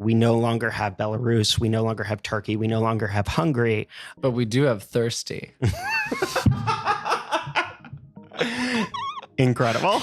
We no longer have Belarus. We no longer have Turkey. We no longer have Hungary. But we do have Thirsty. Incredible.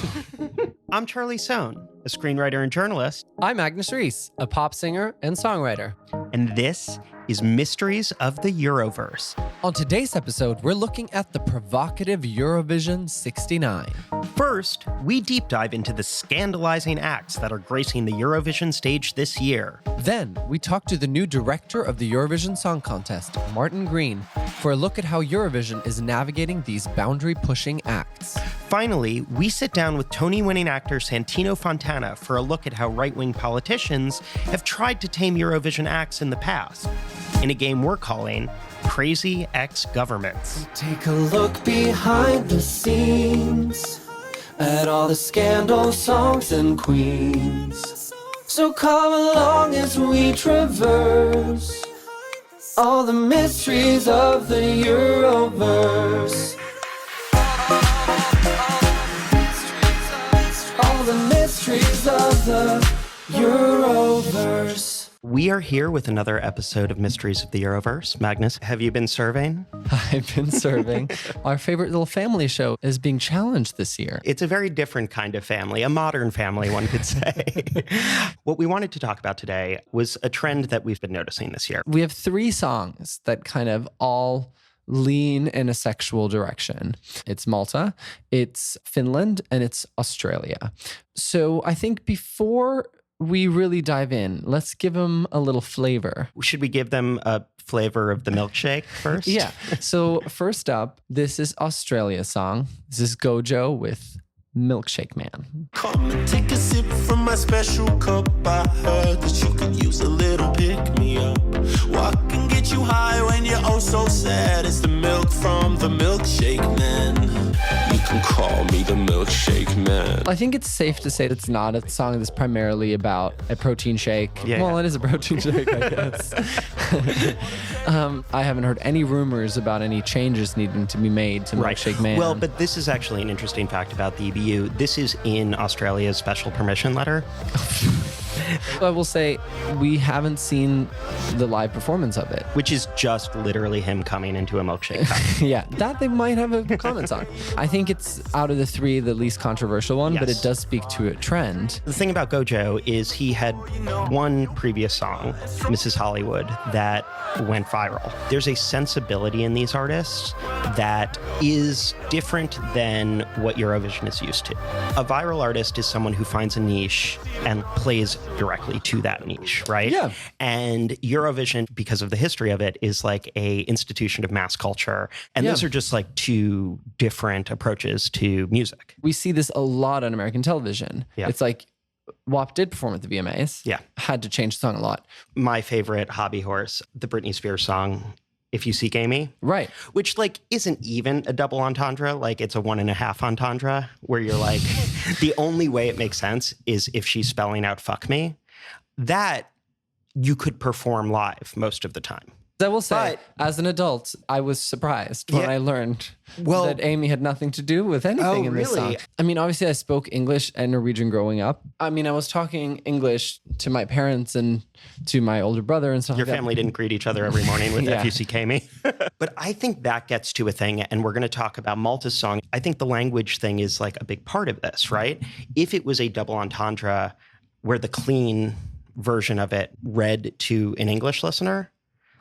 I'm Charlie Sohn, a screenwriter and journalist. I'm Agnes Reese, a pop singer and songwriter. And this is Mysteries of the Euroverse. On today's episode, we're looking at the provocative Eurovision 69. First, we deep dive into the scandalizing acts that are gracing the Eurovision stage this year. Then, we talk to the new director of the Eurovision Song Contest, Martin Green, for a look at how Eurovision is navigating these boundary-pushing acts. Finally, we sit down with Tony-winning actor Santino Fontana for a look at how right-wing politicians have tried to tame Eurovision acts in the past, in a game we're calling Crazy Ex-Governments. Take a look behind the scenes at all the scandal songs and queens. So come along as we traverse all the mysteries of the Euroverse. All the mysteries of the Euroverse. We are here with another episode of Mysteries of the Euroverse. Magnus, have you been surveying? I've been serving. Our favorite little family show is being challenged this year. It's a very different kind of family, a modern family, one could say. What we wanted to talk about today was a trend that we've been noticing this year. We have 3 songs that kind of all lean in a sexual direction. It's Malta, it's Finland, and it's Australia. So I think before we really dive in, let's give them a little flavor. Should we give them a flavor of the milkshake first? Yeah. So first up, this is Australia's song. This is Gojo with Milkshake Man. Come and take a sip from my special cup. I heard that you could use a little pick-me-up. What can get you high when you're oh so sad? It's the milk from the Milkshake Man. You can call me the Milkshake Man. I think it's safe to say it's not a song that's primarily about a protein shake. Yeah. Well, it is a protein shake, I guess. I haven't heard any rumors about any changes needing to be made to Milkshake Man. Well, but this is actually an interesting fact about the EBU. This is in Australia's special permission letter. I will say we haven't seen the live performance of it. Which is just literally him coming into a milkshake cup. Yeah, that they might have a comments on. I think it's out of the 3 the least controversial one, but Yes. it does speak to a trend. The thing about Gojo is he had one previous song, Mrs. Hollywood, that went viral. There's a sensibility in these artists that is different than what Eurovision is used to. A viral artist is someone who finds a niche and plays directly to that niche, right? Yeah. And Eurovision, because of the history of it, is like a institution of mass culture. And Yeah. those are just like 2 different approaches to music. We see this a lot on American television. Yeah. It's like WAP did perform at the VMAs. Yeah. Had to change the song a lot. My favorite hobby horse, the Britney Spears song, If You Seek Amy. Right. Which like isn't even a double entendre, like it's a 1.5 entendre, where you're like, the only way it makes sense is if she's spelling out fuck me. That you could perform live most of the time. I will say, as an adult, I was surprised when Yeah. I learned Well- that Amy had nothing to do with anything in this really? song. I mean, obviously I spoke English and Norwegian growing up. I mean, I was talking English to my parents and to my older brother and stuff Your like that. family didn't greet each other every morning with Yeah. If You Seek Amy. But I think that gets to a thing, and we're going to talk about Malta's song. I think the language thing is like a big part of this, right? If it was a double entendre where the clean version of it read to an English listener,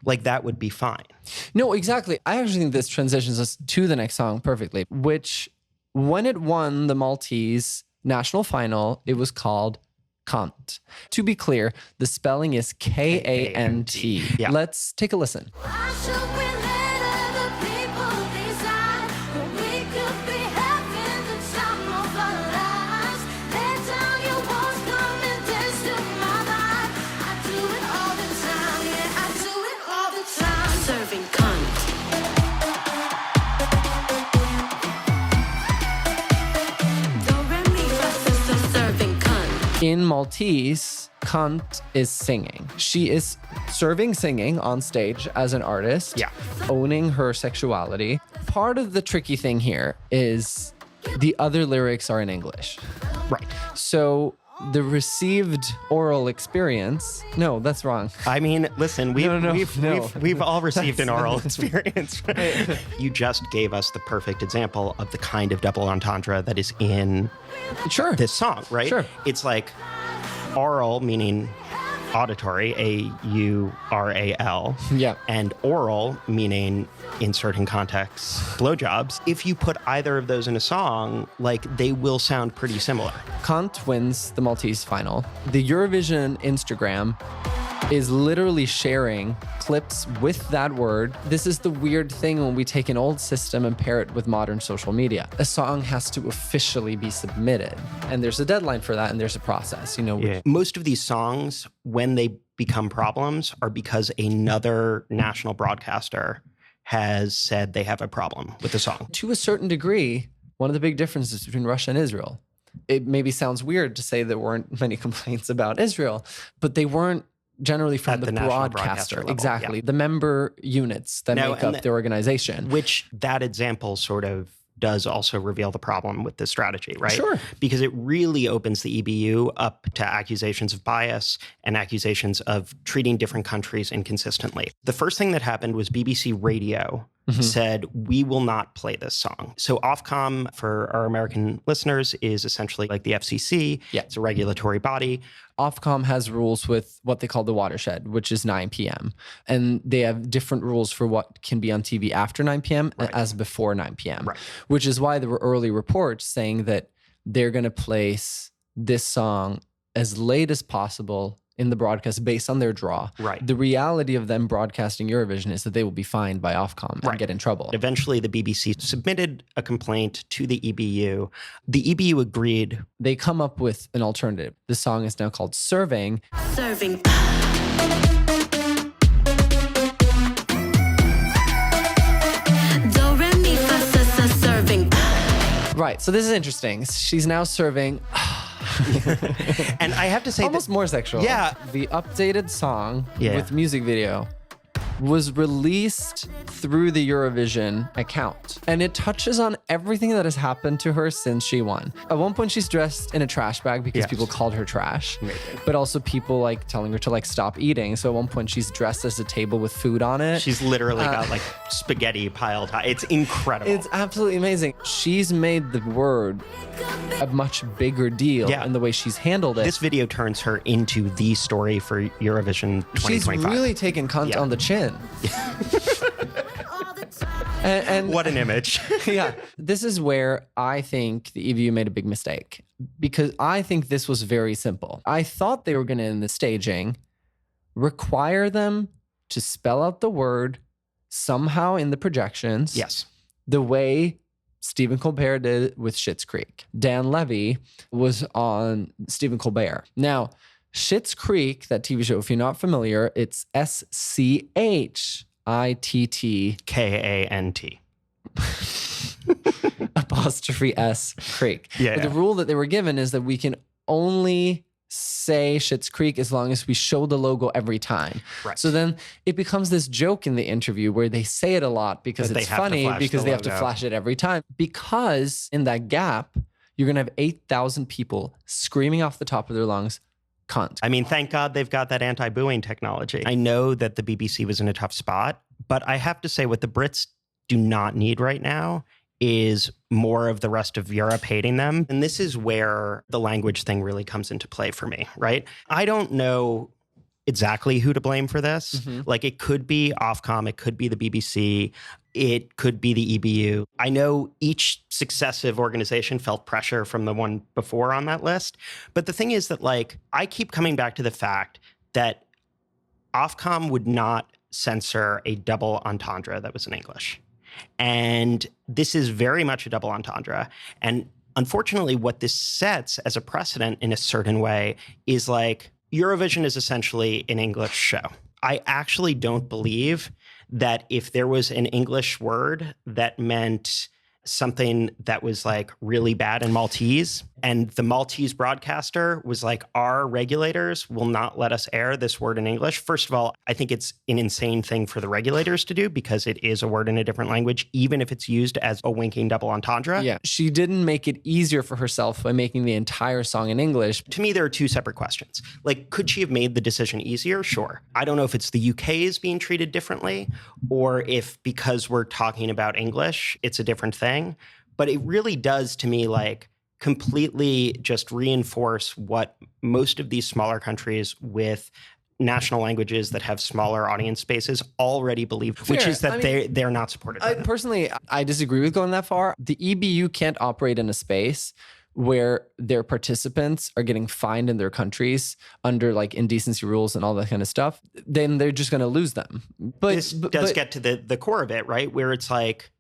like that would be fine. No, exactly. I actually think this transitions us to the next song perfectly, which when it won the Maltese national final, it was called Kant. To be clear, the spelling is K-A-N-T. Yeah. Let's take a listen. Why should we let other people decide when we could be having the time of our lives? Let down your walls, come and dance to my vibe. I do it all the time, yeah, I do it all the time. Serving cunt. Do re mi fa so so serving cunt. In Maltese, Kant is singing. She is serving singing on stage as an artist, Yeah. owning her sexuality. Part of the tricky thing here is the other lyrics are in English. Right. So the received oral experience. No, that's wrong. I mean, listen, No. we've all received an oral experience. You just gave us the perfect example of the kind of double entendre that is in Sure. this song, right? Sure. It's like aural, meaning auditory, A-U-R-A-L. Yeah. And oral, meaning in certain contexts, blowjobs. If you put either of those in a song, like they will sound pretty similar. Kant wins the Maltese final. The Eurovision Instagram is literally sharing clips with that word. This is the weird thing when we take an old system and pair it with modern social media. A song has to officially be submitted, and there's a deadline for that, and there's a process, Yeah. Most of these songs, when they become problems, are because another national broadcaster has said they have a problem with the song. To a certain degree, one of the big differences between Russia and Israel. It maybe sounds weird to say there weren't many complaints about Israel, but they weren't generally from At the the national broadcaster. broadcaster level, Exactly. yeah. The member units that No, make and up the organization. Which that example sort of does also reveal the problem with this strategy, right? Sure. Because it really opens the EBU up to accusations of bias and accusations of treating different countries inconsistently. The first thing that happened was BBC Radio said, we will not play this song. So Ofcom, for our American listeners, is essentially like the FCC. Yeah. It's a regulatory body. Ofcom has rules with what they call the watershed, which is 9 p.m. And they have different rules for what can be on TV after 9 p.m. as before 9 p.m. Right. Which is why there were early reports saying that they're going to place this song as late as possible in the broadcast based on their draw. Right. The reality of them broadcasting Eurovision is that they will be fined by Ofcom and Right. get in trouble. Eventually, the BBC submitted a complaint to the EBU. The EBU agreed. They come up with an alternative. The song is now called Serving. Serving. Do, re, mi, fa, sa, sa, serving. Right. So this is interesting. She's now serving And I have to say, almost more sexual. Yeah. The updated song Yeah. with music video was released through the Eurovision account. And it touches on everything that has happened to her since she won. At one point, she's dressed in a trash bag because Yes. people called her trash. Amazing. But also people like telling her to like stop eating. So at one point, she's dressed as a table with food on it. she's literally got like spaghetti piled high. It's incredible. It's absolutely amazing. She's made the word a much bigger deal Yeah. in the way she's handled it. This video turns her into the story for Eurovision 2025. She's really taken cunt Yeah. on the chin. and What an image. yeah, this is where I think the EBU made a big mistake because I think this was very simple. I thought they were going to, in the staging, require them to spell out the word somehow in the projections. Yes. The way Stephen Colbert did with Schitt's Creek. Dan Levy was on Stephen Colbert. Now, Schitt's Creek, that TV show, if you're not familiar, it's SCHITT K-A-N-T. apostrophe S Creek. Yeah. But the rule that they were given is that we can only say Schitt's Creek as long as we show the logo every time. Right. So then it becomes this joke in the interview where they say it a lot because That they it's have to funny flash because the they have to logo. flash it every time. Because in that gap, you're going to have 8,000 people screaming off the top of their lungs, cunt. I mean, thank God they've got that anti-booing technology. I know that the BBC was in a tough spot, but I have to say what the Brits do not need right now is more of the rest of Europe hating them. And this is where the language thing really comes into play for me, right? I don't know exactly who to blame for this. Mhm. Like it could be Ofcom, it could be the BBC, it could be the EBU. I know each successive organization felt pressure from the one before on that list. But the thing is that like, I keep coming back to the fact that Ofcom would not censor a double entendre that was in English. And this is very much a double entendre. And unfortunately, what this sets as a precedent in a certain way is like Eurovision is essentially an English show. I actually don't believe that if there was an English word that meant something that was like really bad in Maltese, and the Maltese broadcaster was like, our regulators will not let us air this word in English. First of all, I think it's an insane thing for the regulators to do because it is a word in a different language, even if it's used as a winking double entendre. Yeah, she didn't make it easier for herself by making the entire song in English. To me, there are two separate questions. Like, could she have made the decision easier? Sure. I don't know if it's the UK is being treated differently or if because we're talking about English, it's a different thing. But it really does, to me, like completely just reinforce what most of these smaller countries with national languages that have smaller audience spaces already believe, which is that they're not supported by them. Personally, I disagree with going that far. The EBU can't operate in a space where their participants are getting fined in their countries under like indecency rules and all that kind of stuff. Then they're just going to lose them. But this does get to the core of it, right? Where it's like,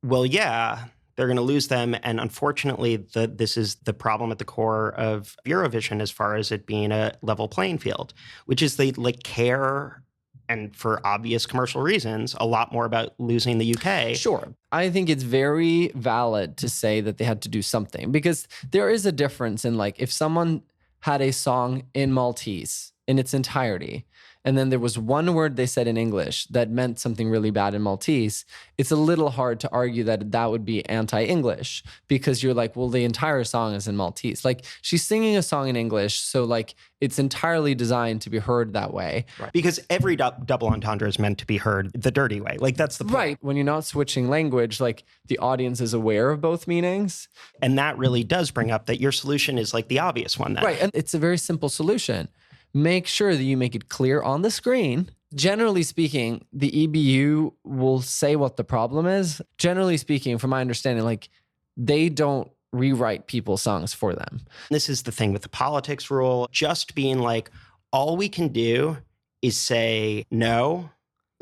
well, yeah, they're going to lose them. And unfortunately, this is the problem at the core of Eurovision as far as it being a level playing field, which is they like care, and for obvious commercial reasons, a lot more about losing the UK. Sure. I think it's very valid to say that they had to do something because there is a difference in like if someone had a song in Maltese in its entirety, and then there was one word they said in English that meant something really bad in Maltese, it's a little hard to argue that that would be anti-English because you're like, well, the entire song is in Maltese. Like she's singing a song in English, so like it's entirely designed to be heard that way. Right. Because every double entendre is meant to be heard the dirty way. Like that's the point. Right. When you're not switching language, like the audience is aware of both meanings. And that really does bring up that your solution is like the obvious one then. Right. And it's a very simple solution. Make sure that you make it clear on the screen. Generally speaking, the EBU will say what the problem is. Generally speaking, from my understanding, like they don't rewrite people's songs for them. This is the thing with the politics rule, just being like, all we can do is say no.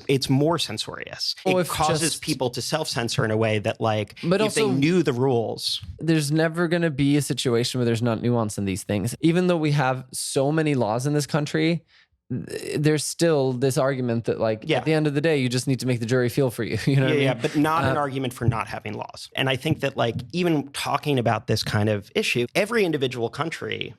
It's more censorious. It causes people to self-censor in a way that like, but if also, they knew the rules. There's never going to be a situation where there's not nuance in these things. Even though we have so many laws in this country, there's still this argument that like, at the end of the day, you just need to make the jury feel for you. You know what I mean? Yeah, but not an argument for not having laws. And I think that like, even talking about this kind of issue, every individual country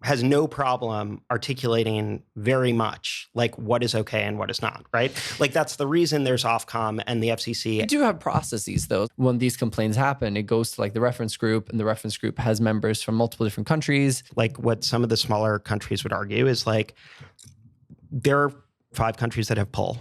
has no problem articulating very much like what is okay and what is not, right? Like that's the reason there's Ofcom and the FCC. You do have processes though. When these complaints happen, it goes to like the reference group and the reference group has members from multiple different countries. Like what some of the smaller countries would argue is like, there are 5 countries that have pull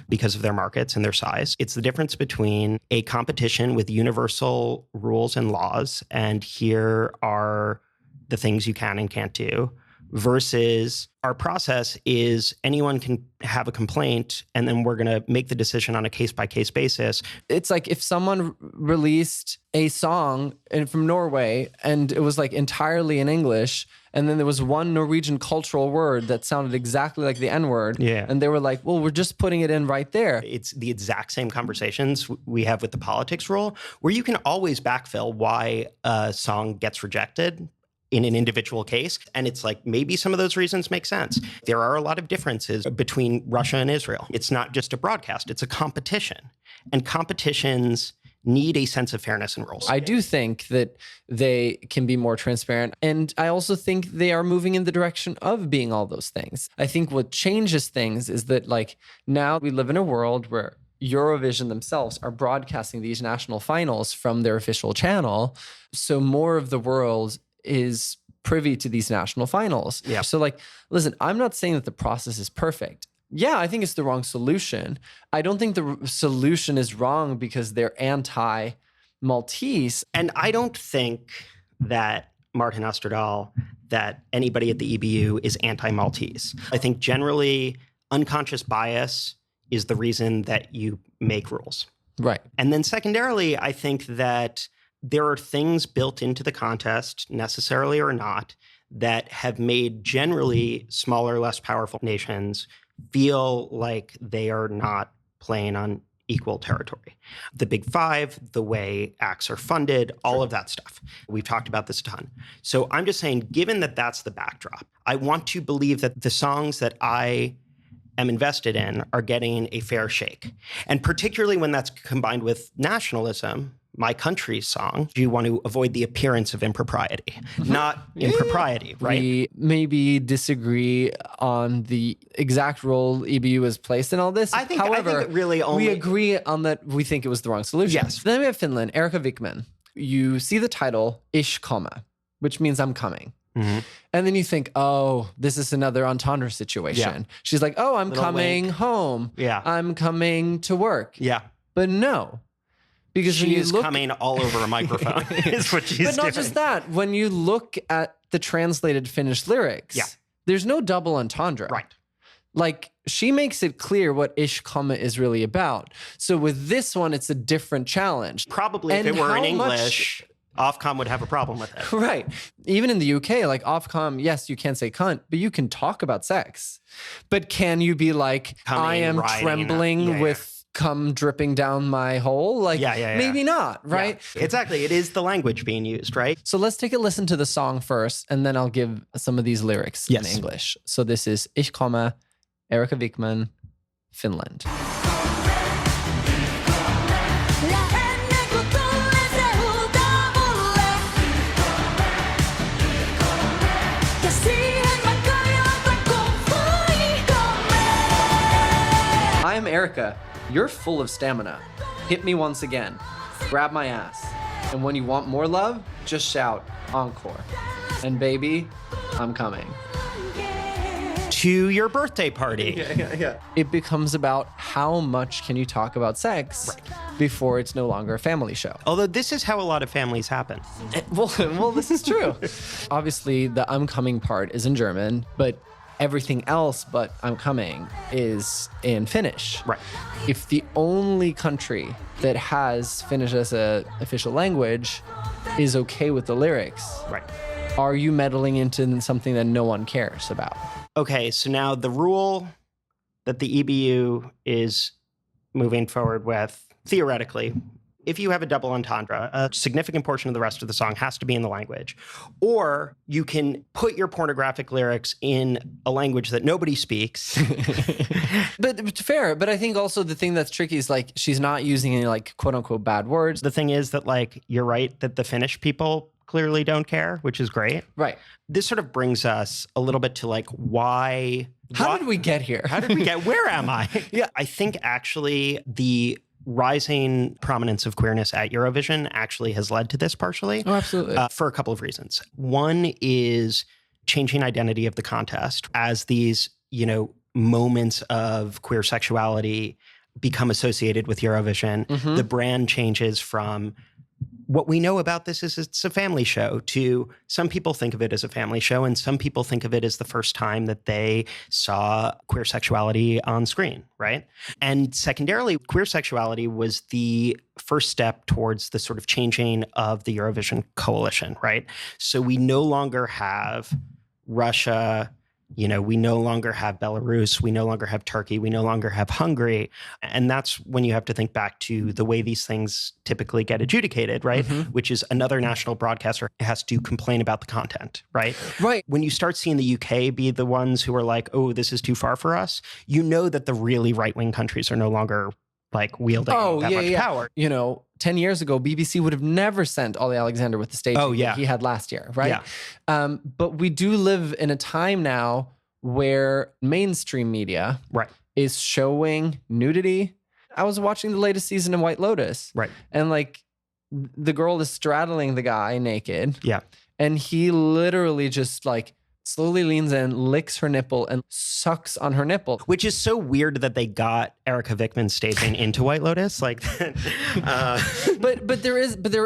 because of their markets and their size. It's the difference between a competition with universal rules and laws, and here are the things you can and can't do, versus our process is anyone can have a complaint and then we're going to make the decision on a case-by-case basis. It's like if someone released a song from Norway and it was like entirely in English, and then there was one Norwegian cultural word that sounded exactly like the N-word, and they were like, well, we're just putting it in right there. It's the exact same conversations we have with the politics rule, where you can always backfill why a song gets rejected in an individual case. And it's like, maybe some of those reasons make sense. There are a lot of differences between Russia and Israel. It's not just a broadcast, it's a competition. And competitions need a sense of fairness and rules. I do think that they can be more transparent. And I also think they are moving in the direction of being all those things. I think what changes things is that like now we live in a world where Eurovision themselves are broadcasting these national finals from their official channel. So more of the world is privy to these national finals. Yeah. So like, listen, I'm not saying that the process is perfect. Yeah, I think it's the wrong solution. I don't think the solution is wrong because they're anti-Maltese. And I don't think that Martin Osterdahl, that anybody at the EBU is anti-Maltese. I think generally unconscious bias is the reason that you make rules. Right. And then secondarily, I think that there are things built into the contest, necessarily or not, that have made generally smaller, less powerful nations feel like they are not playing on equal territory. The Big Five, the way acts are funded, all of that stuff. We've talked about this a ton. So I'm just saying, given that that's the backdrop, I want to believe that the songs that I am invested in are getting a fair shake. And particularly when that's combined with nationalism, my country's song, you want to avoid the appearance of impropriety, not impropriety, right? We maybe disagree on the exact role EBU has placed in all this. I think However, it really only... we agree on that we think it was the wrong solution. Yes. Then we have Finland, Erika Vikman. You see the title, Ich komme, which means I'm coming. Mm-hmm. And then you think, oh, this is another entendre situation. Yeah. She's like, oh, I'm Little coming wink. home. Yeah. I'm coming to work. Yeah. But no. Because when She you is look, coming all over a microphone, is what she's but not doing. just that. When you look at the translated Finnish lyrics, Yeah. there's no double entendre. Right. Like, she makes it clear what Ich komme is really about. So with this one, it's a different challenge. Probably if And it were in how much- English, Ofcom would have a problem with it. Right. Even in the UK, like Ofcom, yes, you can't say cunt, but you can talk about sex. But can you be like, Coming, I am riding, trembling yeah, with cum dripping down my hole? Like, Yeah. maybe not, right? Yeah. Exactly. It is the language being used, right? So let's take a listen to the song first, and then I'll give some of these lyrics in Yes. English. So this is Ich komme, Erika Vikman, Finland. Lähene kun tulee se huutaa mulle. Ja siihen mä kajautan kun voi komme. I am Erika. You're full of stamina. Hit me once again. Grab my ass. And when you want more love, just shout, encore. And baby, I'm coming. To your birthday party. It becomes about how much can you talk about sex before it's no longer a family show. Although this is how a lot of families happen. Well, this is true. Obviously, the I'm coming part is in German, but everything else but I'm coming is in Finnish. Right. If the only country that has Finnish as an official language is okay with the lyrics, Right. are you meddling into something that no one cares about? Okay, so now the rule that the EBU is moving forward with, theoretically, if you have a double entendre, a significant portion of the rest of the song has to be in the language. Or you can put your pornographic lyrics in a language that nobody speaks. But fair. But I think also the thing that's tricky is like she's not using any like quote unquote bad words. The thing is that, like, you're right that the Finnish people clearly don't care, which is great. Right. This sort of brings us a little bit to like why... How did we get here? How did we get... Where am I? Yeah. I think actually the rising prominence of queerness at Eurovision actually has led to this partially. Oh, absolutely. For a couple of reasons. One is changing identity of the contest as these, moments of queer sexuality become associated with Eurovision. Mhm. The brand changes from what we know about this is it's a family show to some people think of it as a family show and some people think of it as the first time that they saw queer sexuality on screen, right? And secondarily, queer sexuality was the first step towards the sort of changing of the Eurovision coalition, right? So we no longer have Russia, we no longer have Belarus, we no longer have Turkey, we no longer have Hungary. And that's when you have to think back to the way these things typically get adjudicated, right? Mhm. Which is another national broadcaster has to complain about the content, right? Right. When you start seeing the UK be the ones who are like, oh, this is too far for us, you know that the really right-wing countries are no longer like wielding that much power. 10 years ago, BBC would have never sent Ollie Alexander with the stage Oh, yeah. he had last year, right? Yeah. But we do live in a time now where mainstream media Right. is showing nudity. I was watching the latest season of White Lotus. Right. And like the girl is straddling the guy naked. Yeah. And he literally just like slowly leans in, licks her nipple, and sucks on her nipple. Which is so weird that they got Erika Vikman staging into White Lotus. Like, But there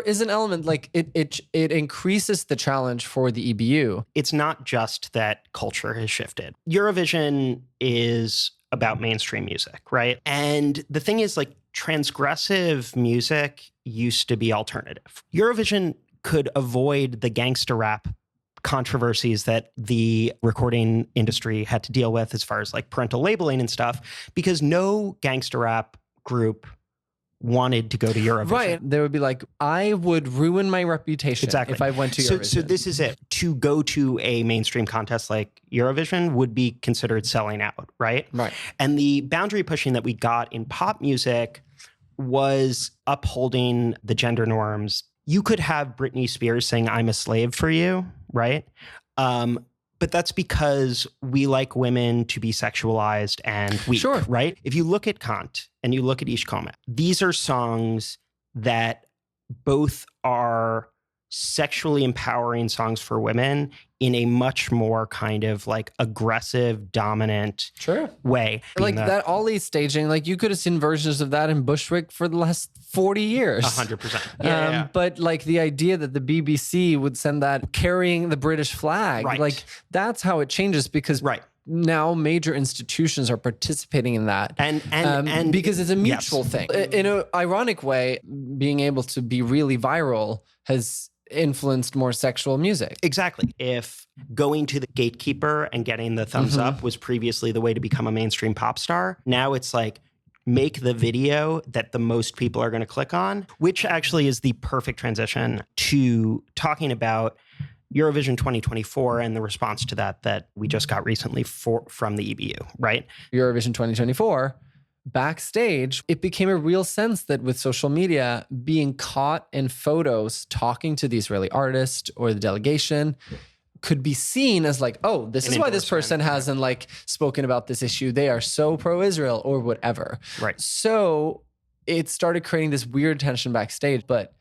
is an element like it increases the challenge for the EBU. it's not just that culture has shifted. Eurovision is about mainstream music, right? And the thing is, like, transgressive music used to be alternative. Eurovision could avoid the gangster rap controversies that the recording industry had to deal with as far as like parental labeling and stuff, because no gangster rap group wanted to go to Eurovision. Right. They would be like, I would ruin my reputation Exactly. if I went to Eurovision. So this is it. To go to a mainstream contest like Eurovision would be considered selling out, right? Right. And the boundary pushing that we got in pop music was upholding the gender norms. You could have Britney Spears saying, I'm a slave for you, right? But that's because we like women to be sexualized and weak, Sure. right? If you look at Kant and you look at Komme, these are songs that both are sexually empowering songs for women in a much more kind of like aggressive, dominant Sure. way. Like that Ollie staging, like you could have seen versions of that in Bushwick for the last 40 years. 100%. Yeah. But like the idea that the BBC would send that carrying the British flag, Right. like that's how it changes because Right. now major institutions are participating in that. And because it's a mutual yes. thing. In an ironic way, being able to be really viral has influenced more sexual music. Exactly. If going to the gatekeeper and getting the thumbs up was previously the way to become a mainstream pop star, now it's like make the video that the most people are going to click on, which actually is the perfect transition to talking about Eurovision 2024 and the response to that we just got recently from the EBU, right? Eurovision 2024, backstage, it became a real sense that with social media, being caught in photos talking to the Israeli artist or the delegation could be seen as like, oh, this is why this person hasn't like spoken about this issue. They are so pro-Israel or whatever. Right. So it started creating this weird tension backstage. But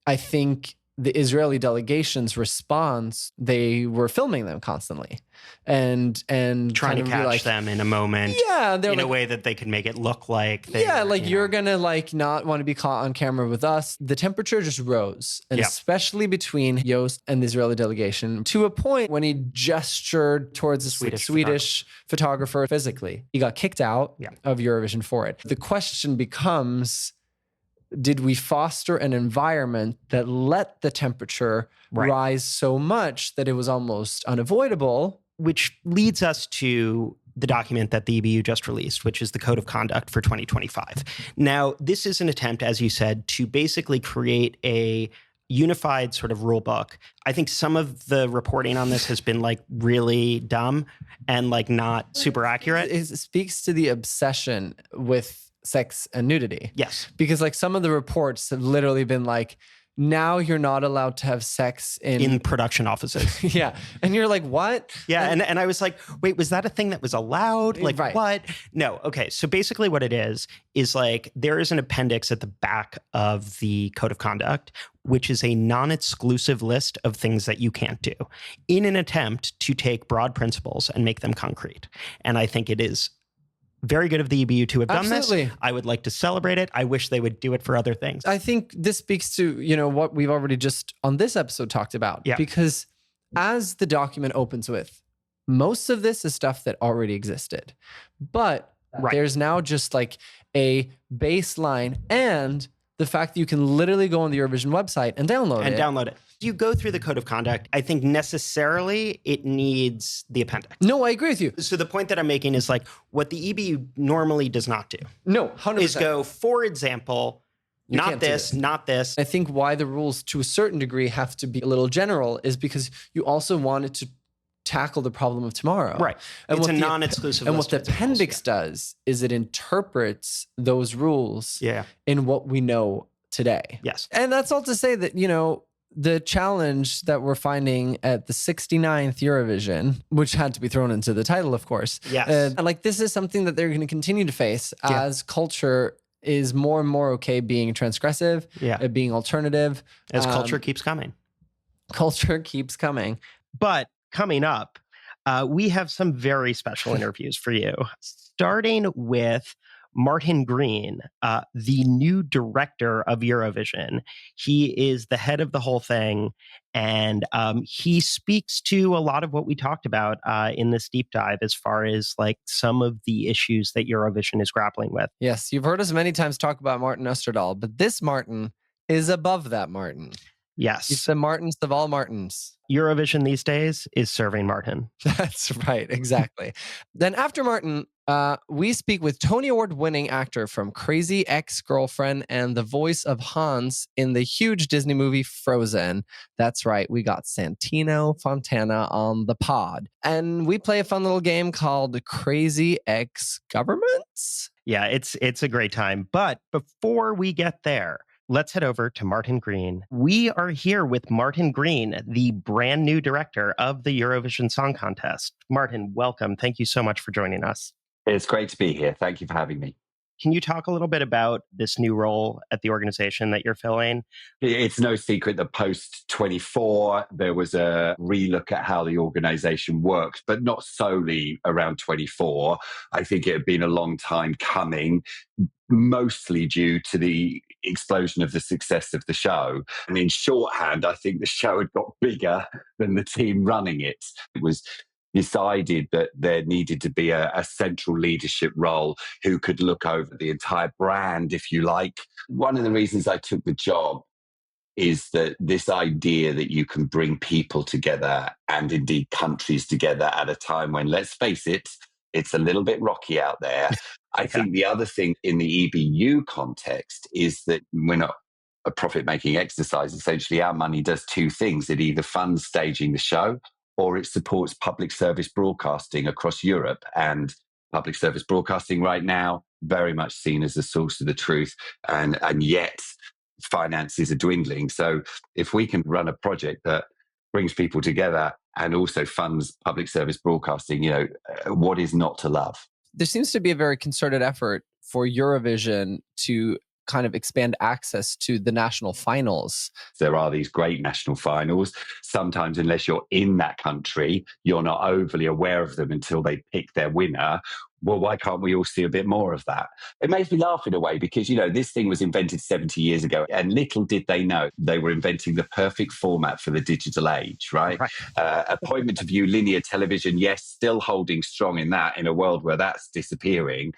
I think the Israeli delegation's response, they were filming them constantly and Trying kind to of catch be like, them in a moment they're in a like, way that they could make it look like they yeah, were, like you're gonna like not want to be caught on camera with us. The temperature just rose, and Yeah. especially between Yost and the Israeli delegation, to a point when he gestured towards a Swedish photographer physically. He got kicked out of Eurovision for it. The question becomes, did we foster an environment that let the temperature rise so much that it was almost unavoidable? Which leads us to the document that the EBU just released, which is the Code of Conduct for 2025. Now, this is an attempt, as you said, to basically create a unified sort of rule book. I think some of the reporting on this has been like really dumb and like not super accurate. It speaks to the obsession with sex and nudity. Yes. Because like some of the reports have literally been like, now you're not allowed to have sex in production offices. Yeah. And you're like, what? Yeah. And I was like, wait, was that a thing that was allowed? Like, what? No. Okay. So basically what it is like there is an appendix at the back of the Code of Conduct, which is a non-exclusive list of things that you can't do in an attempt to take broad principles and make them concrete. And I think it is very good of the EBU to have done this. I would like to celebrate it. I wish they would do it for other things. I think this speaks to, you know, what we've already just on this episode talked about. Yeah. Because as the document opens with, most of this is stuff that already existed. But there's now just like a baseline and the fact that you can literally go on the Eurovision website and download it. You go through the Code of Conduct, I think necessarily it needs the appendix. No, I agree with you. So the point that I'm making is like what the EBU normally does not do. No, 100%. Is go, for example, not this. I think why the rules to a certain degree have to be a little general is because you also wanted to tackle the problem of tomorrow. Right. And it's a non-exclusive And list what the appendix does is it interprets those rules Yeah. in what we know today. Yes. And that's all to say that, you know, the challenge that we're finding at the 69th Eurovision, which had to be thrown into the title, of course. Yes. And like this is something that they're going to continue to face as culture is more and more okay being transgressive, being alternative. As culture keeps coming. Culture keeps coming. But coming up, we have some very special interviews for you, starting with Martin Green, the new director of Eurovision. He is the head of the whole thing, and he speaks to a lot of what we talked about in this deep dive as far as like some of the issues that Eurovision is grappling with. Yes, you've heard us many times talk about Martin Österdahl, but this Martin is above that Martin. Yes. It's the Martins of all Martins. Eurovision these days is serving Martin. That's right. Exactly. Then after Martin, we speak with Tony Award-winning actor from Crazy Ex-Girlfriend and the voice of Hans in the huge Disney movie Frozen. That's right. We got Santino Fontana on the pod. And we play a fun little game called Crazy Ex-Governments. Yeah, it's a great time. But before we get there, let's head over to Martin Green. We are here with Martin Green, the brand new director of the Eurovision Song Contest. Martin, welcome. Thank you so much for joining us. It's great to be here. Thank you for having me. Can you talk a little bit about this new role at the organization that you're filling? It's no secret that post 24, there was a relook at how the organization worked, but not solely around 24. I think it had been a long time coming, mostly due to the explosion of the success of the show. And in shorthand, I think the show had got bigger than the team running it. It was decided that there needed to be a central leadership role who could look over the entire brand, if you like. One of the reasons I took the job is that this idea that you can bring people together and indeed countries together at a time when, let's face it, it's a little bit rocky out there. I think the other thing in the EBU context is that we're not a profit-making exercise. Essentially, our money does two things. It either funds staging the show or it supports public service broadcasting across Europe. And public service broadcasting right now, very much seen as the source of the truth. And yet finances are dwindling. So if we can run a project that brings people together and also funds public service broadcasting, what is not to love? There seems to be a very concerted effort for Eurovision to kind of expand access to the national finals. There are these great national finals. Sometimes, unless you're in that country, you're not overly aware of them until they pick their winner. Well, why can't we all see a bit more of that? It makes me laugh in a way because, this thing was invented 70 years ago and little did they know they were inventing the perfect format for the digital age, right? Appointment to view linear television, yes, still holding strong in a world where that's disappearing.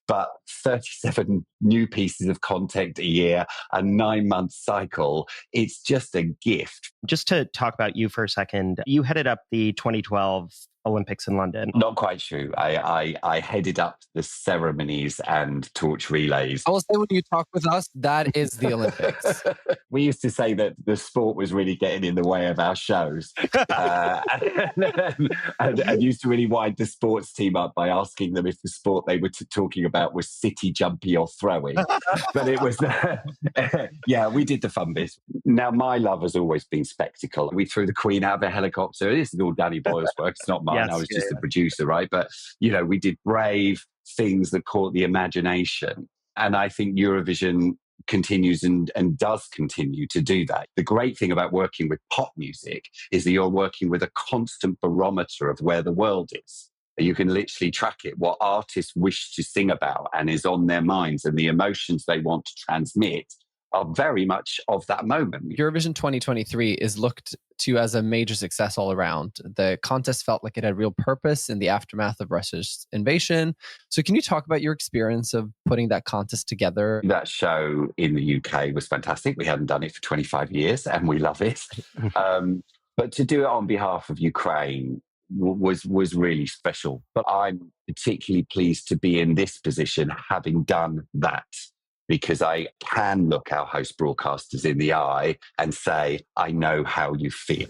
But 37 new pieces of content a year, a 9-month cycle, it's just a gift. Just to talk about you for a second, you headed up the 2012 Olympics in London. Not quite true. I headed up the ceremonies and torch relays. I will say when you talk with us, that is the Olympics. We used to say that the sport was really getting in the way of our shows. And used to really wind the sports team up by asking them if the sport they were talking about was city jumpy or throwing. But it was, we did the fun bit. Now, my love has always been spectacle. We threw the Queen out of a helicopter. This is all Danny Boyle's work. It's not mine. I was just the producer, right? But, we did brave things that caught the imagination. And I think Eurovision continues and does continue to do that. The great thing about working with pop music is that you're working with a constant barometer of where the world is. You can literally track it, what artists wish to sing about and is on their minds, and the emotions they want to transmit are very much of that moment. Eurovision 2023 is looked to as a major success all around. The contest felt like it had real purpose in the aftermath of Russia's invasion. So can you talk about your experience of putting that contest together? That show in the UK was fantastic. We hadn't done it for 25 years and we love it. But to do it on behalf of Ukraine was really special. But I'm particularly pleased to be in this position having done that, because I can look our host broadcasters in the eye and say, I know how you feel.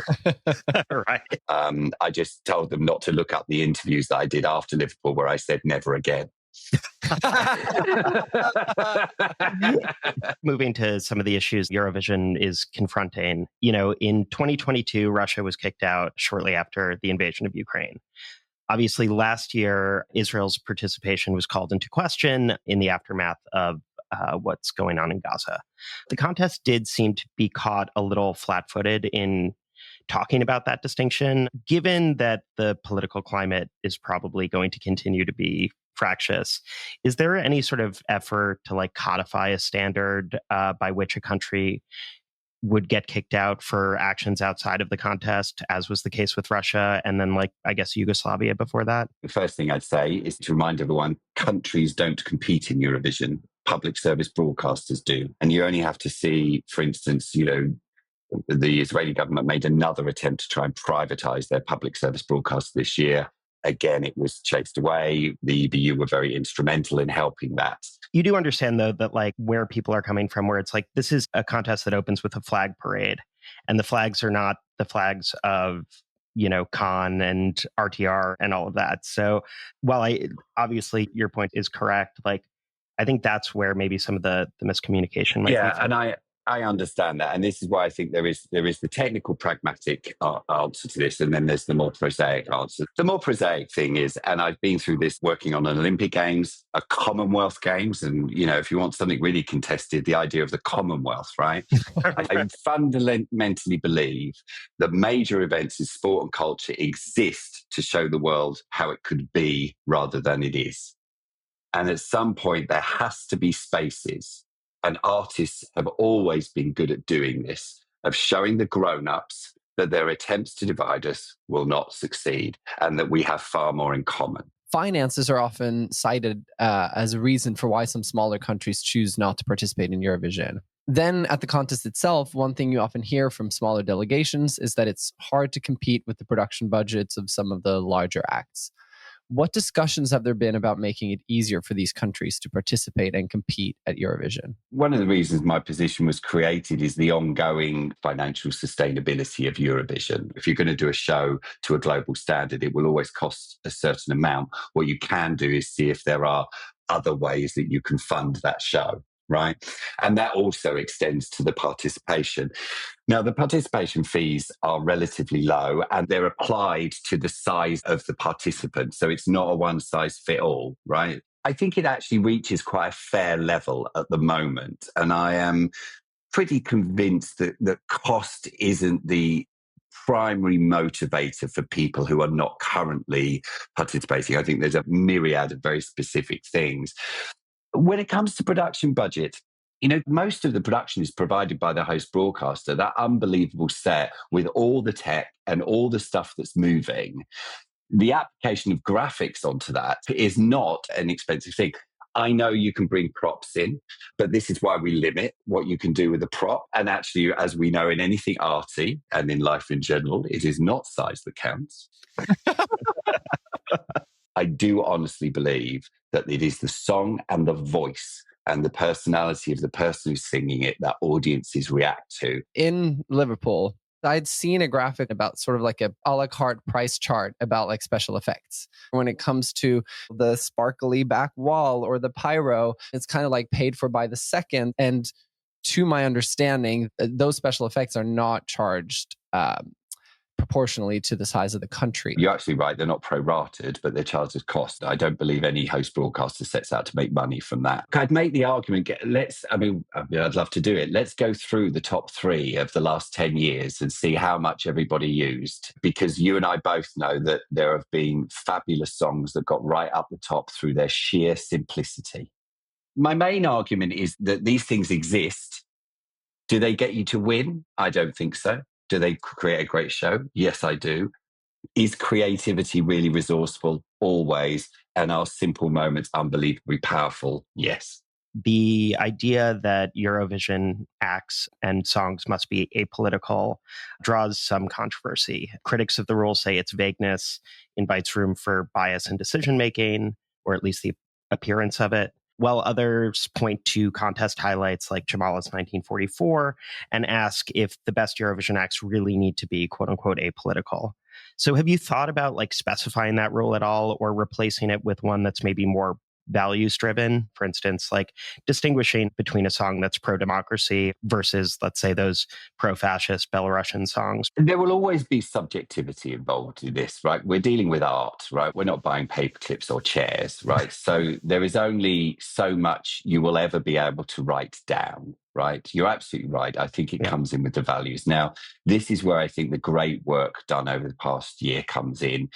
Right. I just told them not to look up the interviews that I did after Liverpool where I said never again. Moving to some of the issues Eurovision is confronting. In 2022, Russia was kicked out shortly after the invasion of Ukraine. Obviously, last year, Israel's participation was called into question in the aftermath of what's going on in Gaza. The contest did seem to be caught a little flat-footed in talking about that distinction, given that the political climate is probably going to continue to be fractious. Is there any sort of effort to codify a standard by which a country would get kicked out for actions outside of the contest, as was the case with Russia and then, I guess, Yugoslavia before that? The first thing I'd say is to remind everyone, countries don't compete in Eurovision. Public service broadcasters do. And you only have to see, for instance, The Israeli government made another attempt to try and privatize their public service broadcast this year. Again, it was chased away. The EBU were very instrumental in helping that. You do understand, though, that like where people are coming from, where it's like, this is a contest that opens with a flag parade, and the flags are not the flags of, Con and RTR and all of that. So while obviously your point is correct, like, I think that's where maybe some of the miscommunication might be. And I understand that. And this is why I think there is the technical pragmatic answer to this. And then there's the more prosaic answer. The more prosaic thing is, and I've been through this working on an Olympic Games, a Commonwealth Games. And, if you want something really contested, the idea of the Commonwealth, right? I fundamentally believe that major events in sport and culture exist to show the world how it could be rather than it is. And at some point, there has to be spaces. And artists have always been good at doing this, of showing the grown-ups that their attempts to divide us will not succeed and that we have far more in common. Finances are often cited as a reason for why some smaller countries choose not to participate in Eurovision. Then at the contest itself, one thing you often hear from smaller delegations is that it's hard to compete with the production budgets of some of the larger acts. What discussions have there been about making it easier for these countries to participate and compete at Eurovision? One of the reasons my position was created is the ongoing financial sustainability of Eurovision. If you're going to do a show to a global standard, it will always cost a certain amount. What you can do is see if there are other ways that you can fund that show, right? And that also extends to the participation. Now, the participation fees are relatively low and they're applied to the size of the participant. So it's not a one size fit all, right? I think it actually reaches quite a fair level at the moment. And I am pretty convinced that cost isn't the primary motivator for people who are not currently participating. I think there's a myriad of very specific things. When it comes to production budget, most of the production is provided by the host broadcaster, that unbelievable set with all the tech and all the stuff that's moving. The application of graphics onto that is not an expensive thing. I know you can bring props in, but this is why we limit what you can do with a prop. And actually, as we know in anything arty and in life in general, it is not size that counts. I do honestly believe that it is the song and the voice and the personality of the person who's singing it that audiences react to. In Liverpool, I'd seen a graphic about sort of like a la carte price chart about like special effects. When it comes to the sparkly back wall or the pyro, it's kind of like paid for by the second. And to my understanding, those special effects are not charged proportionally to the size of the country. You're actually right. They're not prorated, but they're charged as cost. I don't believe any host broadcaster sets out to make money from that. I'd make the argument, I'd love to do it. Let's go through the top 3 of the last 10 years and see how much everybody used. Because you and I both know that there have been fabulous songs that got right up the top through their sheer simplicity. My main argument is that these things exist. Do they get you to win? I don't think so. Do they create a great show? Yes, I do. Is creativity really resourceful? Always. And are simple moments unbelievably powerful? Yes. The idea that Eurovision acts and songs must be apolitical draws some controversy. Critics of the rule say its vagueness invites room for bias in decision-making, or at least the appearance of it, while others point to contest highlights like Jamala's 1944 and ask if the best Eurovision acts really need to be quote unquote apolitical. So have you thought about like specifying that rule at all or replacing it with one that's maybe more values driven? For instance, like distinguishing between a song that's pro-democracy versus, let's say, those pro-fascist Belarusian songs. There will always be subjectivity involved in this, right? We're dealing with art, right? We're not buying paper clips or chairs, right? So there is only so much you will ever be able to write down, right? You're absolutely right. I think it comes in with the values. Now, this is where I think the great work done over the past year comes in.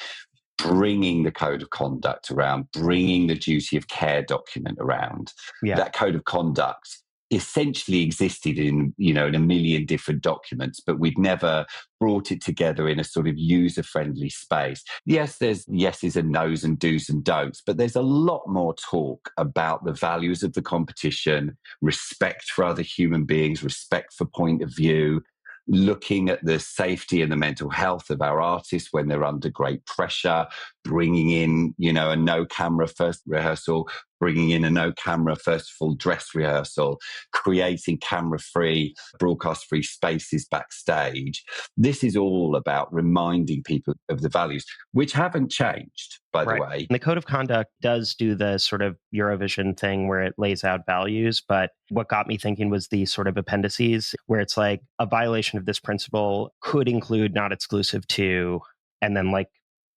Bringing the code of conduct around, bringing the duty of care document around. That code of conduct essentially existed in a million different documents, but we'd never brought it together in a sort of user-friendly space. Yes, there's yeses and nos and do's and don'ts, but there's a lot more talk about the values of the competition, respect for other human beings, respect for point of view, looking at the safety and the mental health of our artists when they're under great pressure, bringing in, a no camera first rehearsal, bringing in a no camera first full dress rehearsal, creating camera free, broadcast free spaces backstage. This is all about reminding people of the values, which haven't changed, by the way. And the code of conduct does do the sort of Eurovision thing where it lays out values. But what got me thinking was the sort of appendices where it's like a violation of this principle could include not exclusive to, and then like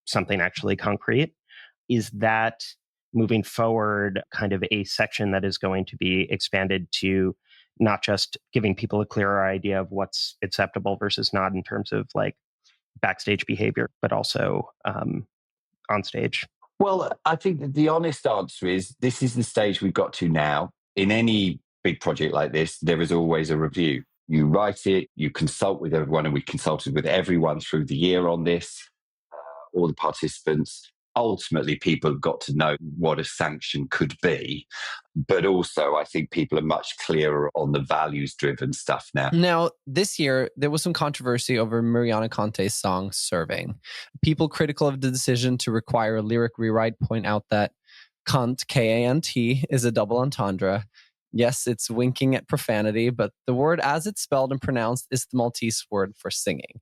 something actually concrete. Is that moving forward kind of a section that is going to be expanded to not just giving people a clearer idea of what's acceptable versus not in terms of like backstage behavior, but also on stage? Well, I think that the honest answer is this is the stage we've got to now. In any big project like this, there is always a review. You write it, you consult with everyone, and we consulted with everyone through the year on this, all the participants. Ultimately, people have got to know what a sanction could be. But also, I think people are much clearer on the values-driven stuff now. Now, this year, there was some controversy over Miriana Conte's song, Serving. People critical of the decision to require a lyric rewrite point out that cunt, K-A-N-T, is a double entendre. Yes, it's winking at profanity, but the word as it's spelled and pronounced is the Maltese word for singing.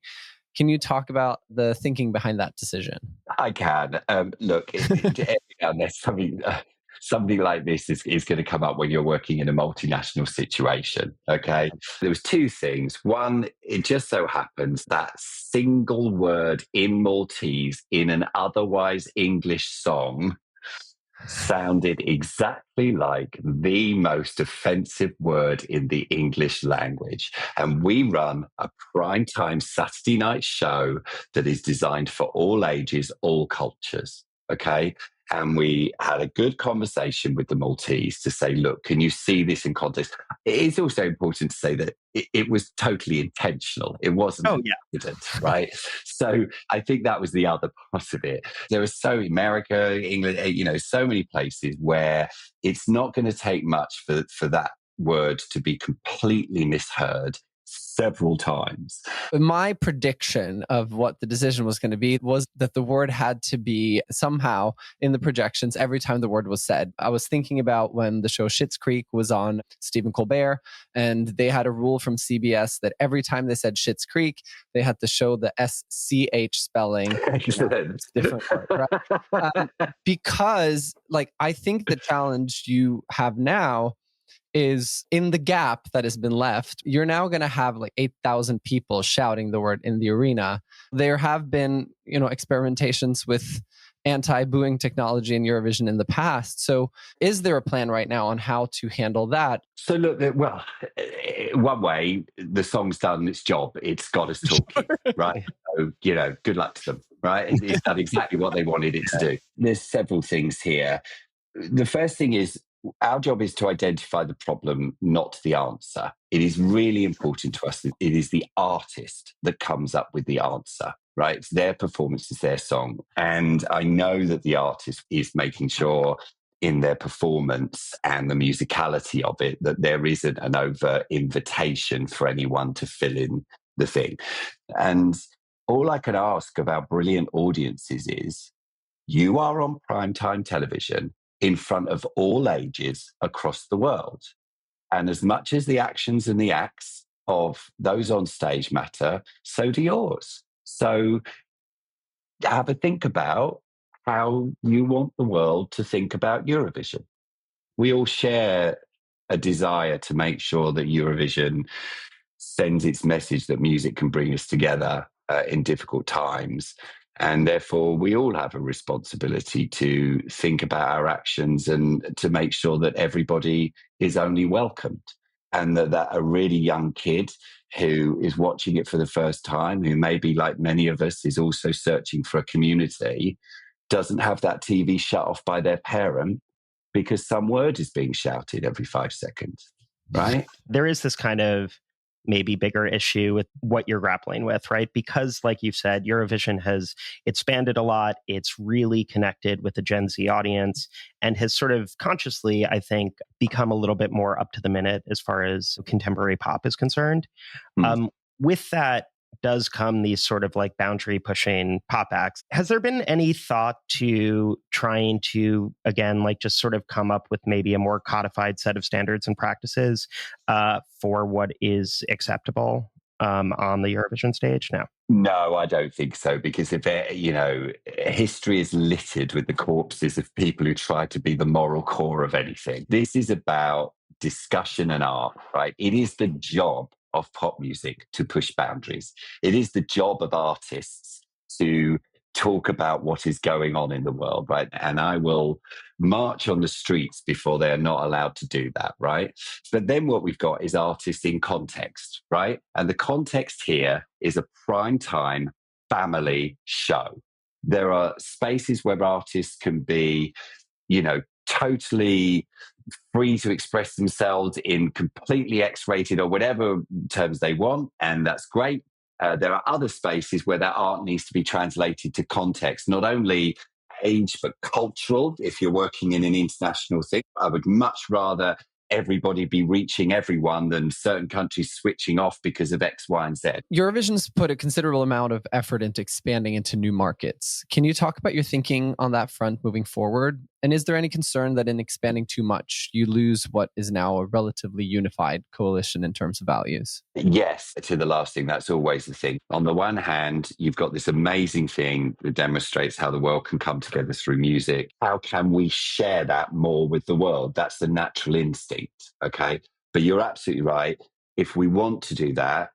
Can you talk about the thinking behind that decision? I can. Look, every now and then something like this is going to come up when you're working in a multinational situation, okay? There was two things. One, it just so happens that single word in Maltese in an otherwise English song sounded exactly like the most offensive word in the English language. And we run a primetime Saturday night show that is designed for all ages, all cultures. Okay. And we had a good conversation with the Maltese to say, look, can you see this in context? It is also important to say that it was totally intentional. It wasn't an accident, right? So I think that was the other part of it. There was America, England, so many places where it's not going to take much for that word to be completely misheard several times. My prediction of what the decision was going to be was that the word had to be somehow in the projections every time the word was said. I was thinking about when the show Schitt's Creek was on Stephen Colbert, and they had a rule from CBS that every time they said Schitt's Creek, they had to show the SCH spelling. Excellent. It's a different word, right? Because I think the challenge you have now is in the gap that has been left, you're now going to have 8,000 people shouting the word in the arena. There have been, experimentations with anti-booing technology in Eurovision in the past. So is there a plan right now on how to handle that? So look, well, one way, the song's done its job. It's got us talking, right? So, good luck to them, right? It's done exactly what they wanted it to do. There's several things here. The first thing is, our job is to identify the problem, not the answer. It is really important to us that it is the artist that comes up with the answer, right? It's their performance, it's their song. And I know that the artist is making sure in their performance and the musicality of it that there isn't an overt invitation for anyone to fill in the thing. And all I can ask of our brilliant audiences is, you are on primetime television in front of all ages across the world. And as much as the actions and the acts of those on stage matter, so do yours. So have a think about how you want the world to think about Eurovision. We all share a desire to make sure that Eurovision sends its message that music can bring us together in difficult times. And therefore, we all have a responsibility to think about our actions and to make sure that everybody is only welcomed, and that a really young kid who is watching it for the first time, who maybe like many of us is also searching for a community, doesn't have that TV shut off by their parent because some word is being shouted every 5 seconds, right? There is this kind of maybe bigger issue with what you're grappling with, right? Because like you've said, Eurovision has expanded a lot. It's really connected with the Gen Z audience and has sort of consciously, I think, become a little bit more up to the minute as far as contemporary pop is concerned. With that does come these sort of like boundary pushing pop acts. Has there been any thought to trying to, again, like just sort of come up with maybe a more codified set of standards and practices for what is acceptable on the Eurovision stage? No, I don't think so, because if history is littered with the corpses of people who try to be the moral core of anything. This is about discussion and art, right? It is the job of pop music to push boundaries. It is the job of artists to talk about what is going on in the world, right? And I will march on the streets before they're not allowed to do that, right? But then what we've got is artists in context, right? And the context here is a prime time family show. There are spaces where artists can be, totally free to express themselves in completely X-rated or whatever terms they want, and that's great. There are other spaces where that art needs to be translated to context, not only age, but cultural. If you're working in an international thing, I would much rather everybody be reaching everyone than certain countries switching off because of X, Y, and Z. Eurovision's put a considerable amount of effort into expanding into new markets. Can you talk about your thinking on that front moving forward? And is there any concern that in expanding too much, you lose what is now a relatively unified coalition in terms of values? Yes, to the last thing, that's always the thing. On the one hand, you've got this amazing thing that demonstrates how the world can come together through music. How can we share that more with the world? That's the natural instinct, okay? But you're absolutely right. If we want to do that,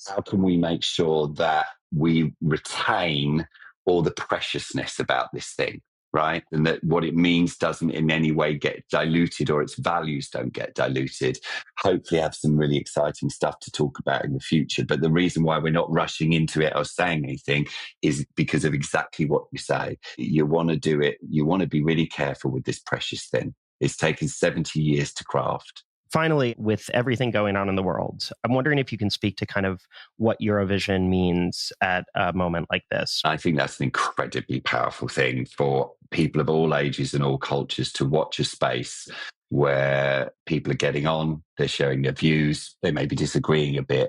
how can we make sure that we retain all the preciousness about this thing? Right? And that what it means doesn't in any way get diluted, or its values don't get diluted. Hopefully have some really exciting stuff to talk about in the future. But the reason why we're not rushing into it or saying anything is because of exactly what you say. You want to do it. You want to be really careful with this precious thing. It's taken 70 years to craft. Finally, with everything going on in the world, I'm wondering if you can speak to kind of what Eurovision means at a moment like this. I think that's an incredibly powerful thing for people of all ages and all cultures to watch a space where people are getting on, they're sharing their views, they may be disagreeing a bit,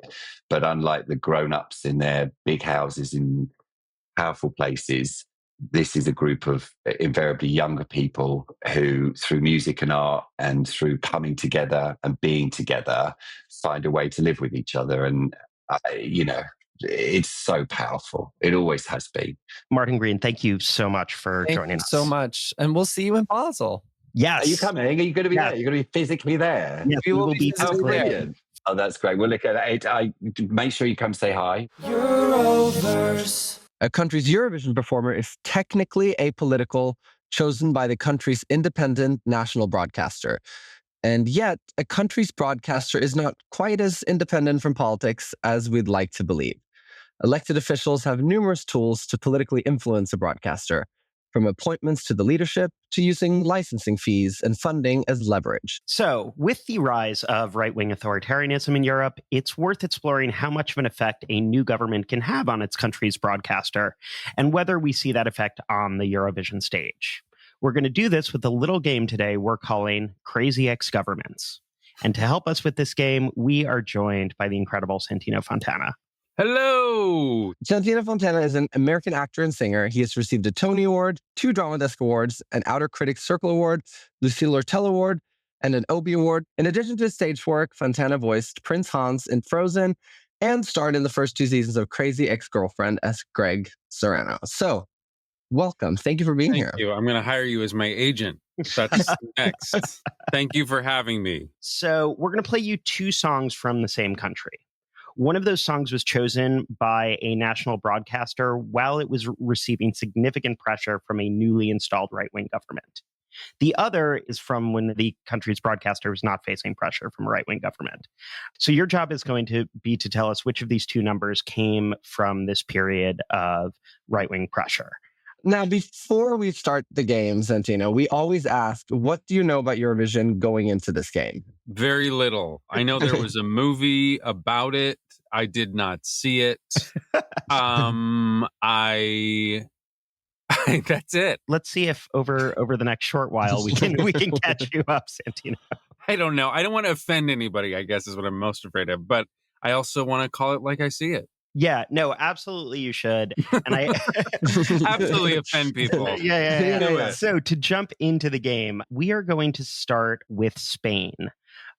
but unlike the grown-ups in their big houses in powerful places, this is a group of invariably younger people who, through music and art and through coming together and being together, find a way to live with each other. And, it's so powerful. It always has been. Martin Green, thank you so much for joining us. So much. And we'll see you in Basel. Yes. Are you coming? Are you going to be there? You're going to be physically there? Yes, we will be Oh, brilliant. Oh, that's great. Well, look at it. Make sure you come say hi. Euroverse. A country's Eurovision performer is technically apolitical, chosen by the country's independent national broadcaster. And yet, a country's broadcaster is not quite as independent from politics as we'd like to believe. Elected officials have numerous tools to politically influence a broadcaster, from appointments to the leadership to using licensing fees and funding as leverage. So, with the rise of right-wing authoritarianism in Europe, it's worth exploring how much of an effect a new government can have on its country's broadcaster, and whether we see that effect on the Eurovision stage. We're going to do this with a little game today we're calling Crazy Ex-Governments. And to help us with this game, we are joined by the incredible Santino Fontana. Hello! Santino Fontana is an American actor and singer. He has received a Tony Award, 2 Drama Desk Awards, an Outer Critics Circle Award, Lucille Lortel Award, and an Obie Award. In addition to his stage work, Fontana voiced Prince Hans in Frozen and starred in the first 2 seasons of Crazy Ex-Girlfriend as Greg Serrano. So, welcome. Thank you for being here. Thank you. I'm going to hire you as my agent. That's next. Thank you for having me. So, we're going to play you 2 songs from the same country. One of those songs was chosen by a national broadcaster while it was receiving significant pressure from a newly installed right-wing government. The other is from when the country's broadcaster was not facing pressure from a right-wing government. So your job is going to be to tell us which of these 2 numbers came from this period of right-wing pressure. Now, before we start the game, Santino, we always ask, what do you know about Eurovision going into this game? Very little. I know there was a movie about it. I did not see it. That's it. Let's see if over the next short while we can catch you up, Santino. I don't know. I don't want to offend anybody, I guess is what I'm most afraid of. But I also want to call it like I see it. Yeah, no, absolutely you should. And I Absolutely offend people. Yeah. Do it. So to jump into the game, we are going to start with Spain.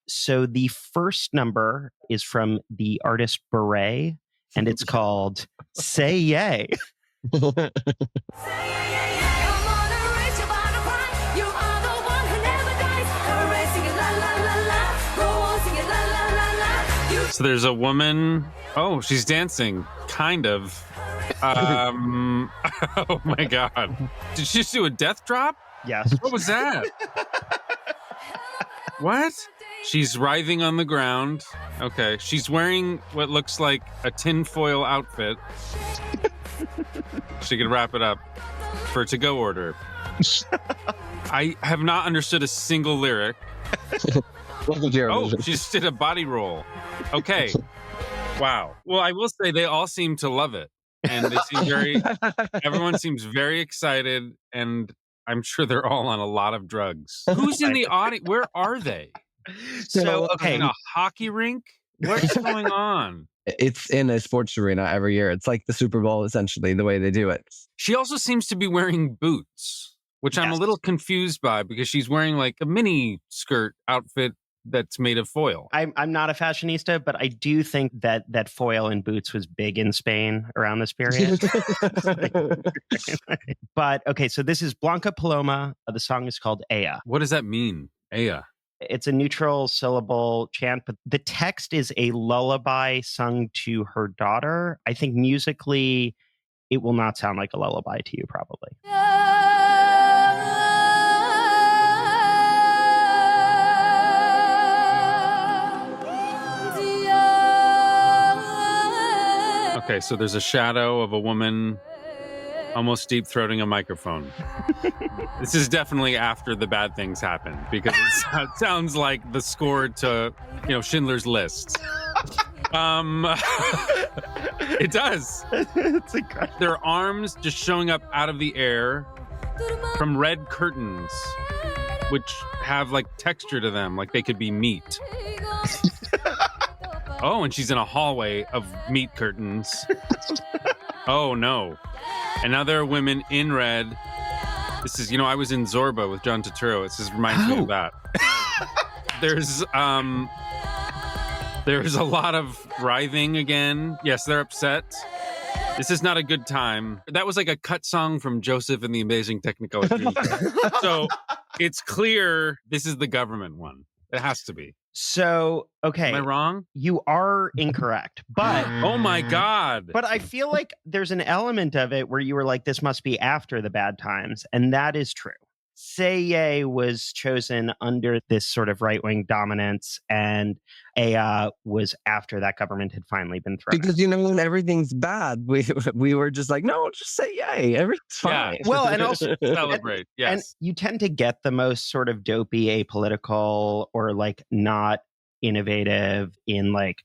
So the first number is from the artist Beret, and it's called Say Yay. Come on and raise your bottom high. You are the one who never dies. Hooray, sing it la la la la. Go on, sing it la la la la. You So there's a woman. Oh, she's dancing. Kind of. Oh my God. Did she just do a death drop? Yes. What was that? What? She's writhing on the ground. Okay. She's wearing what looks like a tinfoil outfit. She could wrap it up for a to-go order. I have not understood a single lyric. Welcome to Eurovision. Oh, she just did a body roll. Okay. Wow. Well, I will say they all seem to love it. And they seem everyone seems very excited. And I'm sure they're all on a lot of drugs. Who's in the audience? Where are they? So, okay. In a hockey rink? What's going on? It's in a sports arena every year. It's like the Super Bowl, essentially, the way they do it. She also seems to be wearing boots, which I'm a Yes. little confused by because she's wearing like a mini skirt outfit that's made of foil. I'm not a fashionista, but I do think that foil and boots was big in Spain around this period. But okay, so this is Blanca Paloma. The song is called Ea. What does that mean? Aya. It's a neutral syllable chant, but the text is a lullaby sung to her daughter. I think musically, it will not sound like a lullaby to you, probably. Okay, so there's a shadow of a woman almost deep throating a microphone. This is definitely after the bad things happen because it sounds like the score to, Schindler's List. It does. It's incredible. Their arms just showing up out of the air from red curtains, which have like texture to them, like they could be meat. Oh, and she's in a hallway of meat curtains. Oh, no. And now there are women in red. This is, I was in Zorba with John Turturro. It just reminds me of that. There's a lot of writhing again. Yes, they're upset. This is not a good time. That was like a cut song from Joseph and the Amazing Technicolor Dreamcoat. So it's clear this is the government one. It has to be. So, okay. Am I wrong? You are incorrect, but Oh my God. but I feel like there's an element of it where you were like, this must be after the bad times, and that is true. Say Yay was chosen under this sort of right-wing dominance, and Ea was after that government had finally been thrown out. Because, when everything's bad, we were just like, no, just say yay. Everything's fine. Well, and also Celebrate. Yes. And you tend to get the most sort of dopey, apolitical, or like not innovative in like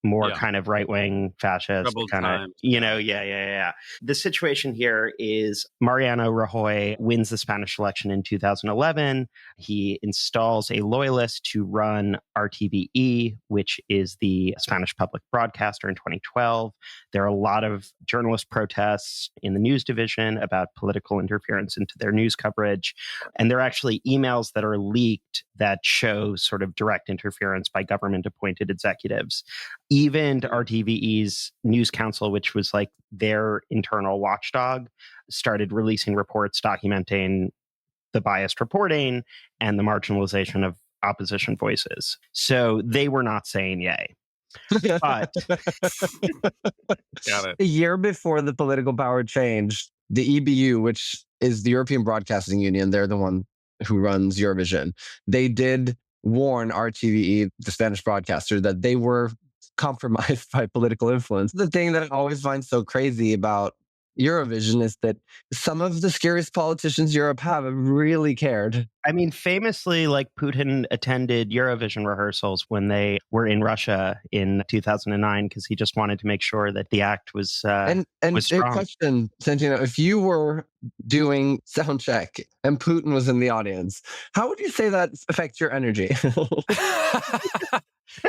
more kind of right-wing fascist Troubled kind of, times. yeah. The situation here is Mariano Rajoy wins the Spanish election in 2011. He installs a loyalist to run RTVE, which is the Spanish public broadcaster, in 2012. There are a lot of journalist protests in the news division about political interference into their news coverage. And there are actually emails that are leaked that show sort of direct interference by government-appointed executives. Even RTVE's News Council, which was like their internal watchdog, started releasing reports documenting the biased reporting and the marginalization of opposition voices. So they were not saying yay. But Got it. A year before the political power changed, the EBU, which is the European Broadcasting Union, they're the one who runs Eurovision, they did warn RTVE, the Spanish broadcaster, that they were compromised by political influence. The thing that I always find so crazy about Eurovision is that some of the scariest politicians Europe have really cared. I mean, famously, like Putin attended Eurovision rehearsals when they were in Russia in 2009 because he just wanted to make sure that the act was And was a strong. question, Santino, if you were doing sound check and Putin was in the audience, how would you say that affects your energy?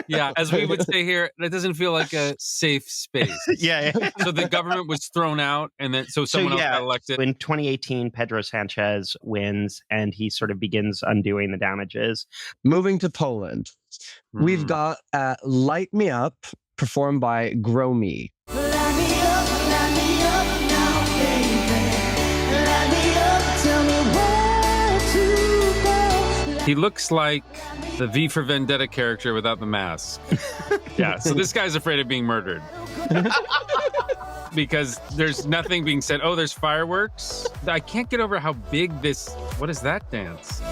Yeah, as we would say here, that doesn't feel like a safe space. Yeah. So the government was thrown out, and then someone else got elected. In 2018, Pedro Sanchez wins, and he sort of begins undoing the damages. Moving to Poland, we've got Light Me Up, performed by Grow Me. Light me up now, baby. Light me up, tell me where to go. He looks like the V for Vendetta character without the mask. Yeah, so this guy's afraid of being murdered. Because there's nothing being said. Oh, there's fireworks? I can't get over how big this... What is that dance?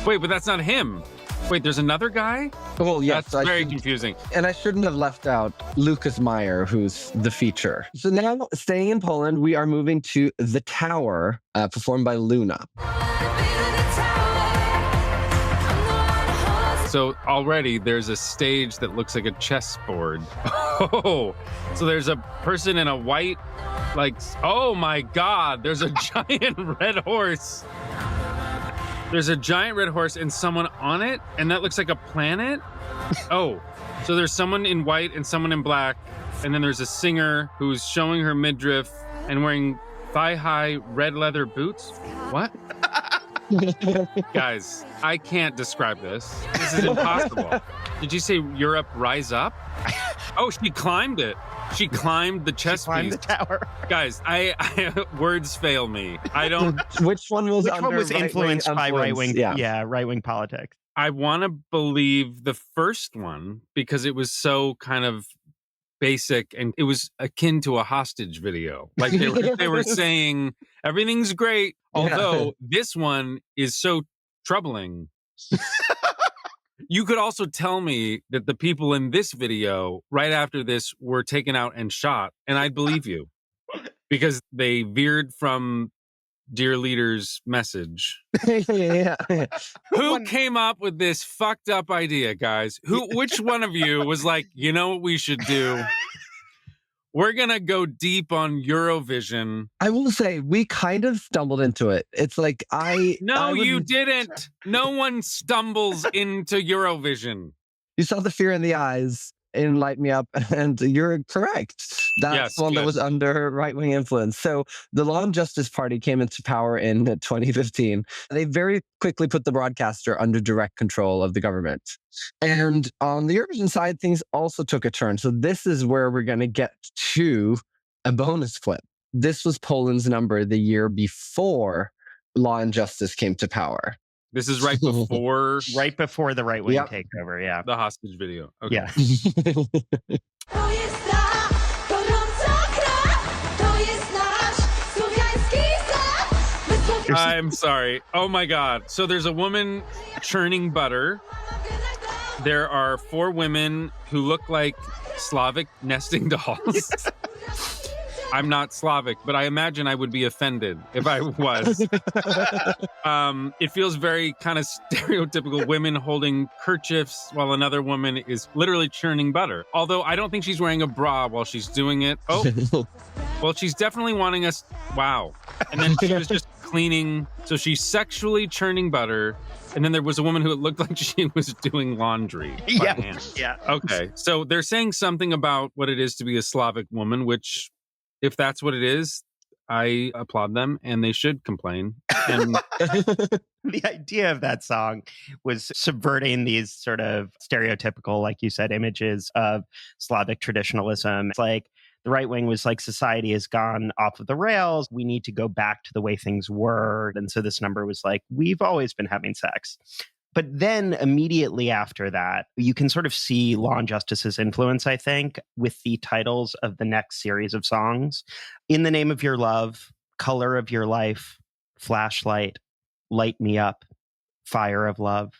Wait, but that's not him. Wait, there's another guy? Well, yes. That's very confusing. And I shouldn't have left out Lucas Meyer, who's the feature. So now, staying in Poland, we are moving to The Tower, performed by Luna. So already there's a stage that looks like a chessboard. Oh, so there's a person in a white, like, oh my God, there's a giant red horse. There's a giant red horse and someone on it, and that looks like a planet. Oh, so there's someone in white and someone in black, and then there's a singer who's showing her midriff and wearing thigh-high red leather boots. What? Guys, I can't describe this. This is impossible. Did you say Europe rise up? Oh, she climbed it. She climbed the chess Climbed piece. the tower. Guys, I words fail me. I don't. Which one was Which one was influenced by right-wing? Yeah. Right-wing politics. I want to believe the first one because it was so kind of basic and it was akin to a hostage video. Like they were saying everything's great, although this one is so troubling. You could also tell me that the people in this video right after this were taken out and shot, and I'd believe you because they veered from dear leader's message. Yeah. Who came up with this fucked up idea, guys? Which one of you was like, you know what we should do? We're going to go deep on Eurovision. I will say, we kind of stumbled into it. It's like, You didn't. No one stumbles into Eurovision. You saw the fear in the eyes in Light Me Up, and you're correct. That's one that was under right-wing influence. So the Law and Justice Party came into power in 2015. They very quickly put the broadcaster under direct control of the government. And on the Eurovision side, things also took a turn. So this is where we're going to get to a bonus clip. This was Poland's number the year before Law and Justice came to power. This is right before the right-wing takeover, yeah. The hostage video. Okay. Yeah. I'm sorry. Oh my God. So there's a woman churning butter. There are 4 women who look like Slavic nesting dolls. I'm not Slavic, but I imagine I would be offended if I was. It feels very kind of stereotypical, women holding kerchiefs while another woman is literally churning butter. Although I don't think she's wearing a bra while she's doing it. Oh, well, she's definitely wanting us. Wow. And then she was just cleaning. So she's sexually churning butter. And then there was a woman who it looked like she was doing laundry by hand. Yeah. Okay. So they're saying something about what it is to be a Slavic woman, which, if that's what it is, I applaud them and they should complain. And the idea of that song was subverting these sort of stereotypical, like you said, images of Slavic traditionalism. It's like the right wing was like, society has gone off of the rails. We need to go back to the way things were. And so this number was like, we've always been having sex. But then immediately after that, you can sort of see Law and Justice's influence, I think, with the titles of the next series of songs. In the Name of Your Love, Color of Your Life, Flashlight, Light Me Up, Fire of Love.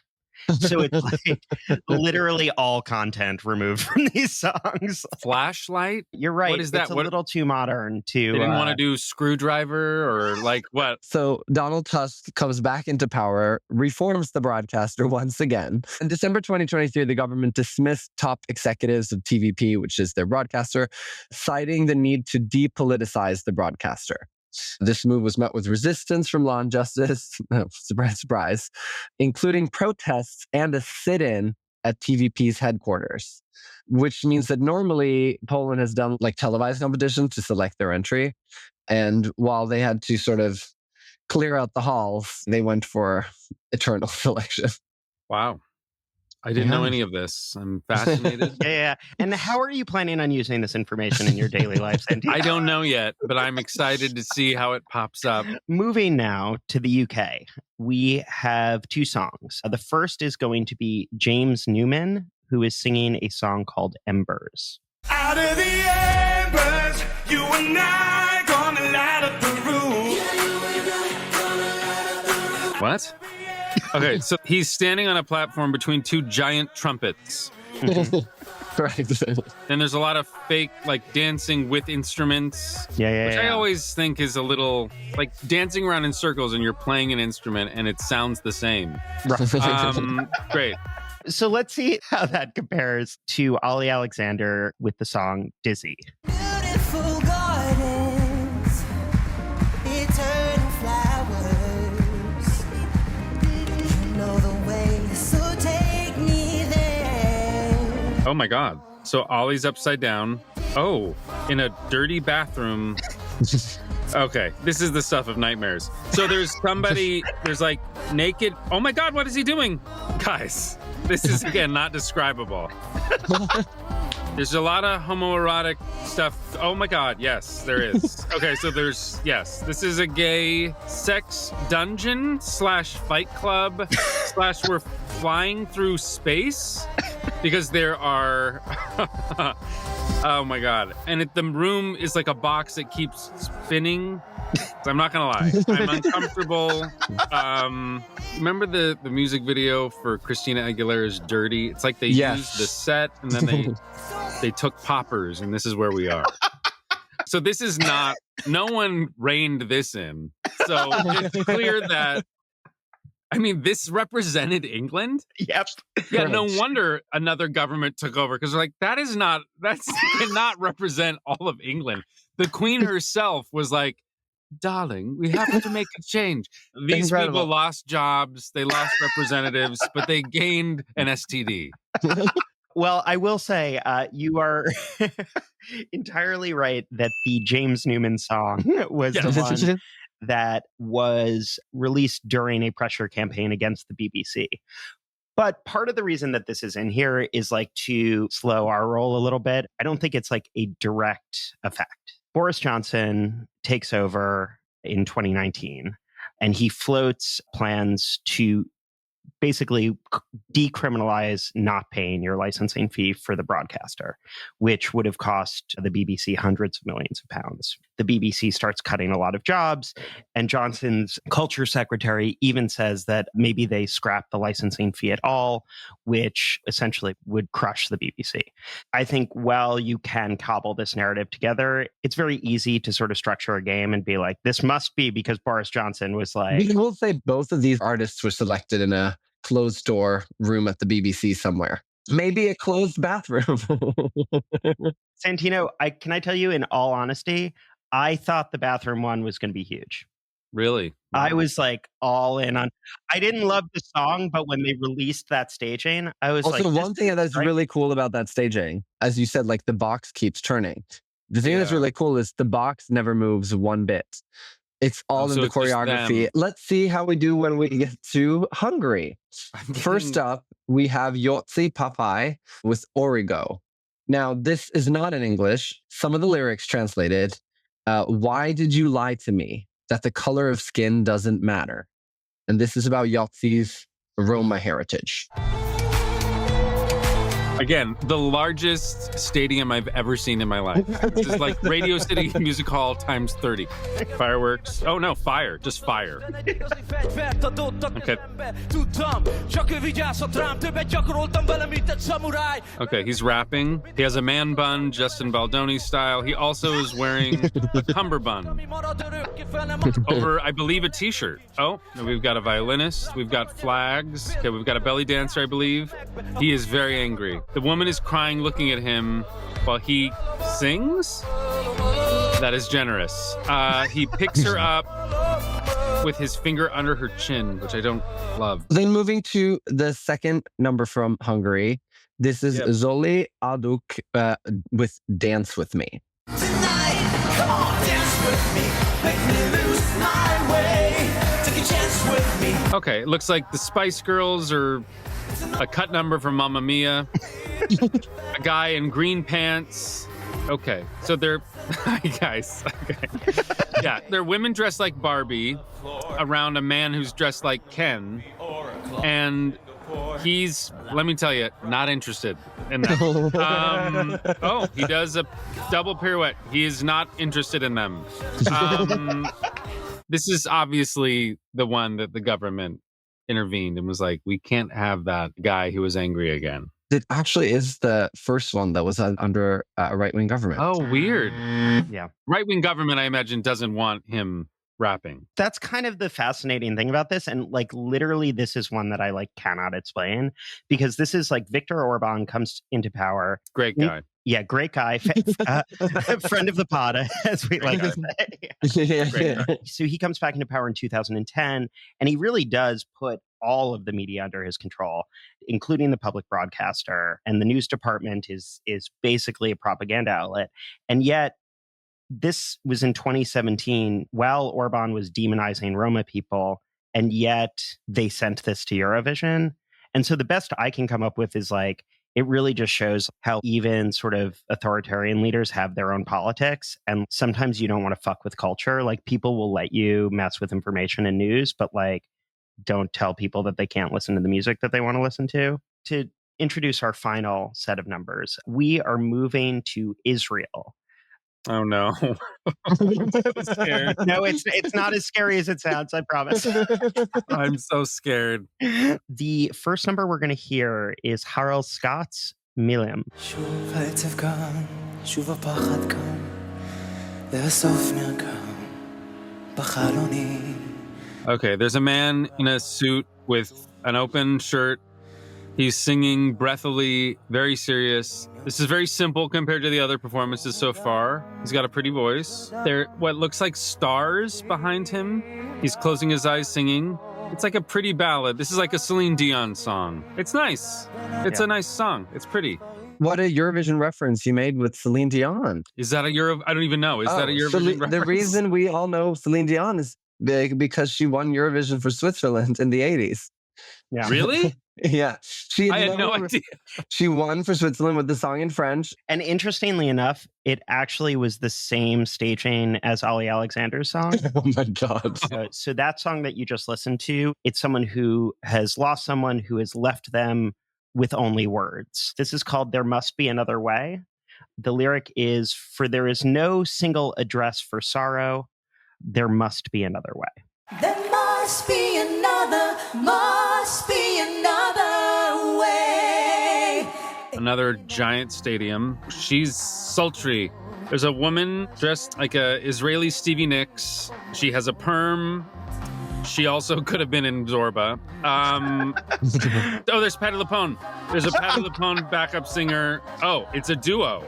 So it's like literally all content removed from these songs. Flashlight? You're right. What is that? It's a little too modern to... They didn't want to do Screwdriver or like what? So Donald Tusk comes back into power, reforms the broadcaster once again. In December 2023, the government dismissed top executives of TVP, which is their broadcaster, citing the need to depoliticize the broadcaster. This move was met with resistance from Law and Justice, surprise, surprise, including protests and a sit-in at TVP's headquarters, which means that normally Poland has done like televised competitions to select their entry. And while they had to sort of clear out the halls, they went for eternal selection. Wow. I didn't know any of this. I'm fascinated. Yeah. And how are you planning on using this information in your daily life, Santino? I don't know yet, but I'm excited to see how it pops up. Moving now to the UK, we have 2 songs. The first is going to be James Newman, who is singing a song called Embers. Out of the embers, you and I gonna light up the room. What? Okay, so he's standing on a platform between 2 giant trumpets. Right. And there's a lot of fake, like, dancing with instruments. Which I always think is a little, like, dancing around in circles and you're playing an instrument and it sounds the same. Great. So let's see how that compares to Ollie Alexander with the song Dizzy. Beautiful gardens, eternal flowers. You know the way, so take me there. Oh my God. So Ollie's upside down. Oh, in a dirty bathroom. Okay, this is the stuff of nightmares. So there's somebody, there's like naked. Oh my God, what is he doing? Guys, this is again not describable. There's a lot of homoerotic stuff. Oh my God, yes, there is. Okay, so yes, this is a gay sex dungeon / fight club / we're flying through space because there are, oh my God. And the room is like a box that keeps spinning. I'm not gonna lie, I'm uncomfortable. Remember the music video for Christina Aguilera's Dirty? It's like they used the set and then they took poppers and this is where we are. So this is not, no one reined this in. So it's clear that, I mean, this represented England? Yep. Yeah, no wonder another government took over because they're like, that cannot represent all of England. The Queen herself was like, darling, we have to make a change. These people lost jobs, they lost representatives, but they gained an STD. Well, I will say you are entirely right that the James Newman song was the one that was released during a pressure campaign against the BBC. But part of the reason that this is in here is like to slow our roll a little bit. I don't think it's like a direct effect. Boris Johnson takes over in 2019 and he floats plans to basically decriminalize not paying your licensing fee for the broadcaster, which would have cost the BBC hundreds of millions of pounds. The BBC starts cutting a lot of jobs, and Johnson's culture secretary even says that maybe they scrap the licensing fee at all, which essentially would crush the BBC. I think while you can cobble this narrative together, it's very easy to sort of structure a game and be like, this must be because Boris Johnson was like... We will say both of these artists were selected in a closed door room at the BBC somewhere. Maybe a closed bathroom. Santino, can I tell you in all honesty, I thought the bathroom one was going to be huge. Really? I was like all in on. I didn't love the song, but when they released that staging, I was also, like. One thing that's really cool about that staging, as you said, like the box keeps turning. The thing that's really cool is the box never moves one bit. It's all in the choreography. Let's see how we do when we get to Hungary. First up, we have Yotzi Papai with Origo. Now, this is not in English. Some of the lyrics translated. Why did you lie to me that the color of skin doesn't matter? And this is about Yotzi's Roma heritage. Again, the largest stadium I've ever seen in my life. This is like Radio City Music Hall times 30. Fireworks. Oh no, fire. Just fire. Okay. Okay, he's rapping. He has a man bun, Justin Baldoni style. He also is wearing a cummerbund over, I believe, a t-shirt. Oh, no, we've got a violinist. We've got flags. Okay, we've got a belly dancer, I believe. He is very angry. The woman is crying, looking at him while he sings. That is generous. He picks her up. with his finger under her chin, which I don't love. Then moving to the second number from Hungary. This is Yep. Zoli Aduk with Dance With Me. Okay, it looks like the Spice Girls or a cut number from Mamma Mia. A guy in green pants. Okay, so they're hi guys. Okay, yeah, they're women dressed like Barbie around a man who's dressed like Ken, and he's, let me tell you, not interested in them. Oh, he does a double pirouette. He is not interested in them. This is obviously the one that the government intervened and was like, we can't have that guy who was angry again. It actually is the first one that was under a right-wing government. Oh, weird. Yeah. Right-wing government, I imagine, doesn't want him rapping. That's kind of the fascinating thing about this. And like literally this is one that I like cannot explain, because this is like Viktor Orban comes into power. Great guy. Yeah, great guy. Friend of the pod, as we like to say. Yeah. So he comes back into power in 2010, and he really does put all of the media under his control, including the public broadcaster. And the news department is basically a propaganda outlet. And yet, this was in 2017, while Orban was demonizing Roma people, and yet they sent this to Eurovision. And so the best I can come up with is like, it really just shows how even sort of authoritarian leaders have their own politics. And sometimes you don't want to fuck with culture. Like people will let you mess with information and news, but like don't tell people that they can't listen to the music that they want to listen to. To introduce our final set of numbers, we are moving to Israel. Oh no. I'm so scared. No, it's not as scary as it sounds, I promise. I'm so scared. The first number we're going to hear is Harold Scott's Milim. שוב העצב כאן, שוב הפחד כאן, והסוף נרקם בחלוני. Okay, there's a man in a suit with an open shirt. He's singing breathily, very serious. This is very simple compared to the other performances so far. He's got a pretty voice. There, what looks like stars behind him. He's closing his eyes singing. It's like a pretty ballad. This is like a Celine Dion song. It's nice. It's a nice song. It's pretty. What a Eurovision reference you made with Celine Dion. Is that a Euro? I don't even know. Is that a Eurovision reference? The reason we all know Celine Dion is because she won Eurovision for Switzerland in the 80s. Yeah. Really? Yeah. I had no idea. She won for Switzerland with the song in French. And interestingly enough, it actually was the same staging as Ali Alexander's song. Oh my God. So that song that you just listened to, it's someone who has lost someone, who has left them with only words. This is called There Must Be Another Way. The lyric is, for there is no single address for sorrow. There must be another way. There must be another way. Another giant stadium. She's sultry. There's a woman dressed like a Israeli Stevie Nicks. She has a perm. She also could have been in Zorba. There's Patti LuPone. There's a Patti LuPone backup singer. Oh, it's a duo.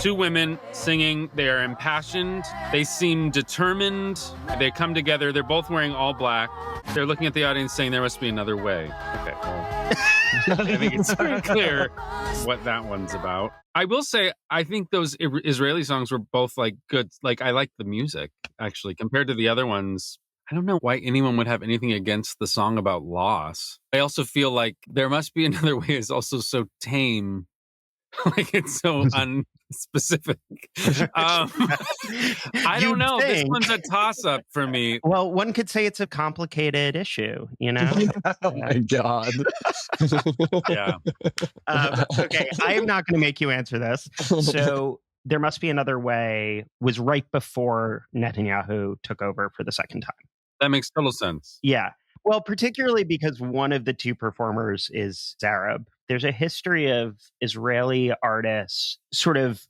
Two women singing. They are impassioned. They seem determined. They come together. They're both wearing all black. They're looking at the audience saying there must be another way. Okay, well, I think it's pretty clear what that one's about. I will say, I think those Israeli songs were both like good. Like I like the music actually compared to the other ones. I don't know why anyone would have anything against the song about loss. I also feel like There Must Be Another Way is also so tame. Like it's so unspecific. I don't know. This one's a toss-up for me. Well, one could say it's a complicated issue, you know? Oh my God. Yeah. Okay, I am not going to make you answer this. So There Must Be Another Way was right before Netanyahu took over for the second time. That makes total sense. Yeah. Well, particularly because one of the two performers is Arab. There's a history of Israeli artists sort of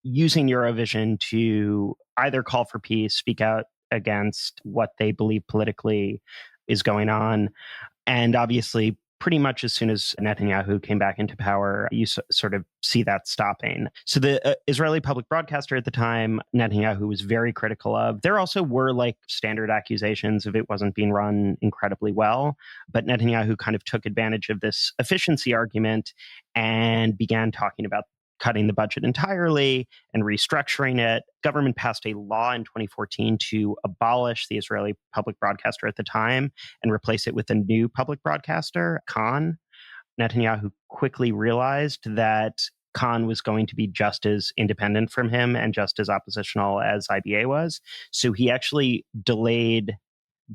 using Eurovision to either call for peace, speak out against what they believe politically is going on, and obviously pretty much as soon as Netanyahu came back into power, you sort of see that stopping. So the Israeli public broadcaster at the time, Netanyahu was very critical of. There also were like standard accusations of it wasn't being run incredibly well. But Netanyahu kind of took advantage of this efficiency argument and began talking about cutting the budget entirely and restructuring it. Government passed a law in 2014 to abolish the Israeli public broadcaster at the time and replace it with a new public broadcaster, Khan. Netanyahu quickly realized that Khan was going to be just as independent from him and just as oppositional as IBA was. So he actually delayed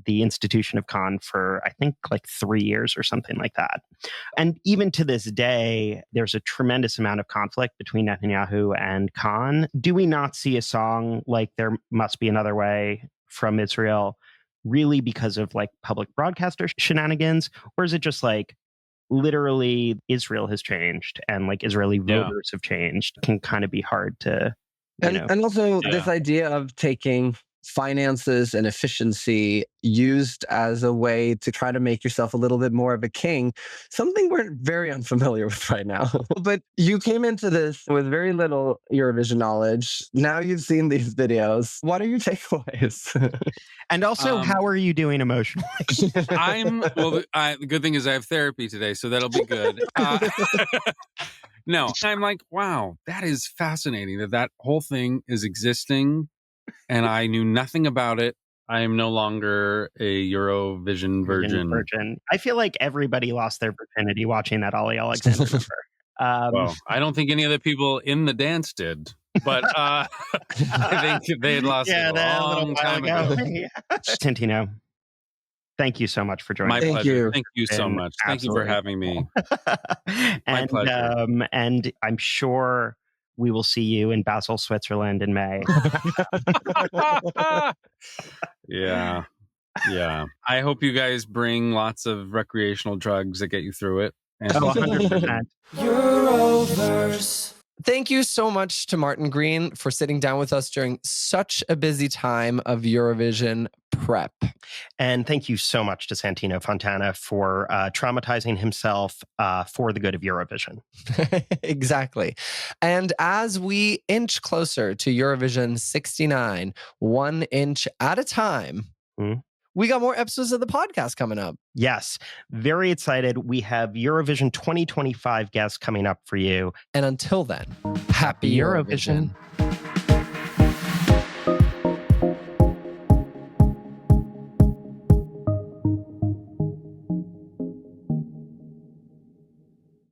the institution of Khan for, I think, like 3 years or something like that. And even to this day, there's a tremendous amount of conflict between Netanyahu and Khan. Do we not see a song like There Must Be Another Way from Israel really because of like public broadcaster shenanigans? Or is it just like literally Israel has changed and like Israeli voters have changed? It can kind of be hard to, and also this idea of taking finances and efficiency used as a way to try to make yourself a little bit more of a king, something we're very unfamiliar with right now. But you came into this with very little Eurovision knowledge. Now you've seen these videos. What are your takeaways? And also, how are you doing emotionally? The good thing is I have therapy today, so that'll be good. No, I'm like, wow, that is fascinating that whole thing is existing. And I knew nothing about it. I am no longer a Eurovision virgin. I feel like everybody lost their virginity watching that Ollie Alexander number. Well, I don't think any of the people in the dance did, but I think they had lost it a long time ago. Santino, thank you so much for joining. My pleasure. Thank you so much. Thank you for having me. My pleasure. And I'm sure we will see you in Basel, Switzerland in May. Yeah. I hope you guys bring lots of recreational drugs that get you through it. And 100%. Euroverse. Thank you so much to Martin Green for sitting down with us during such a busy time of Eurovision prep. And thank you so much to Santino Fontana for traumatizing himself for the good of Eurovision. Exactly. And as we inch closer to Eurovision 69, 1 inch at a time, we got more episodes of the podcast coming up. Yes, very excited. We have Eurovision 2025 guests coming up for you. And until then, happy Eurovision.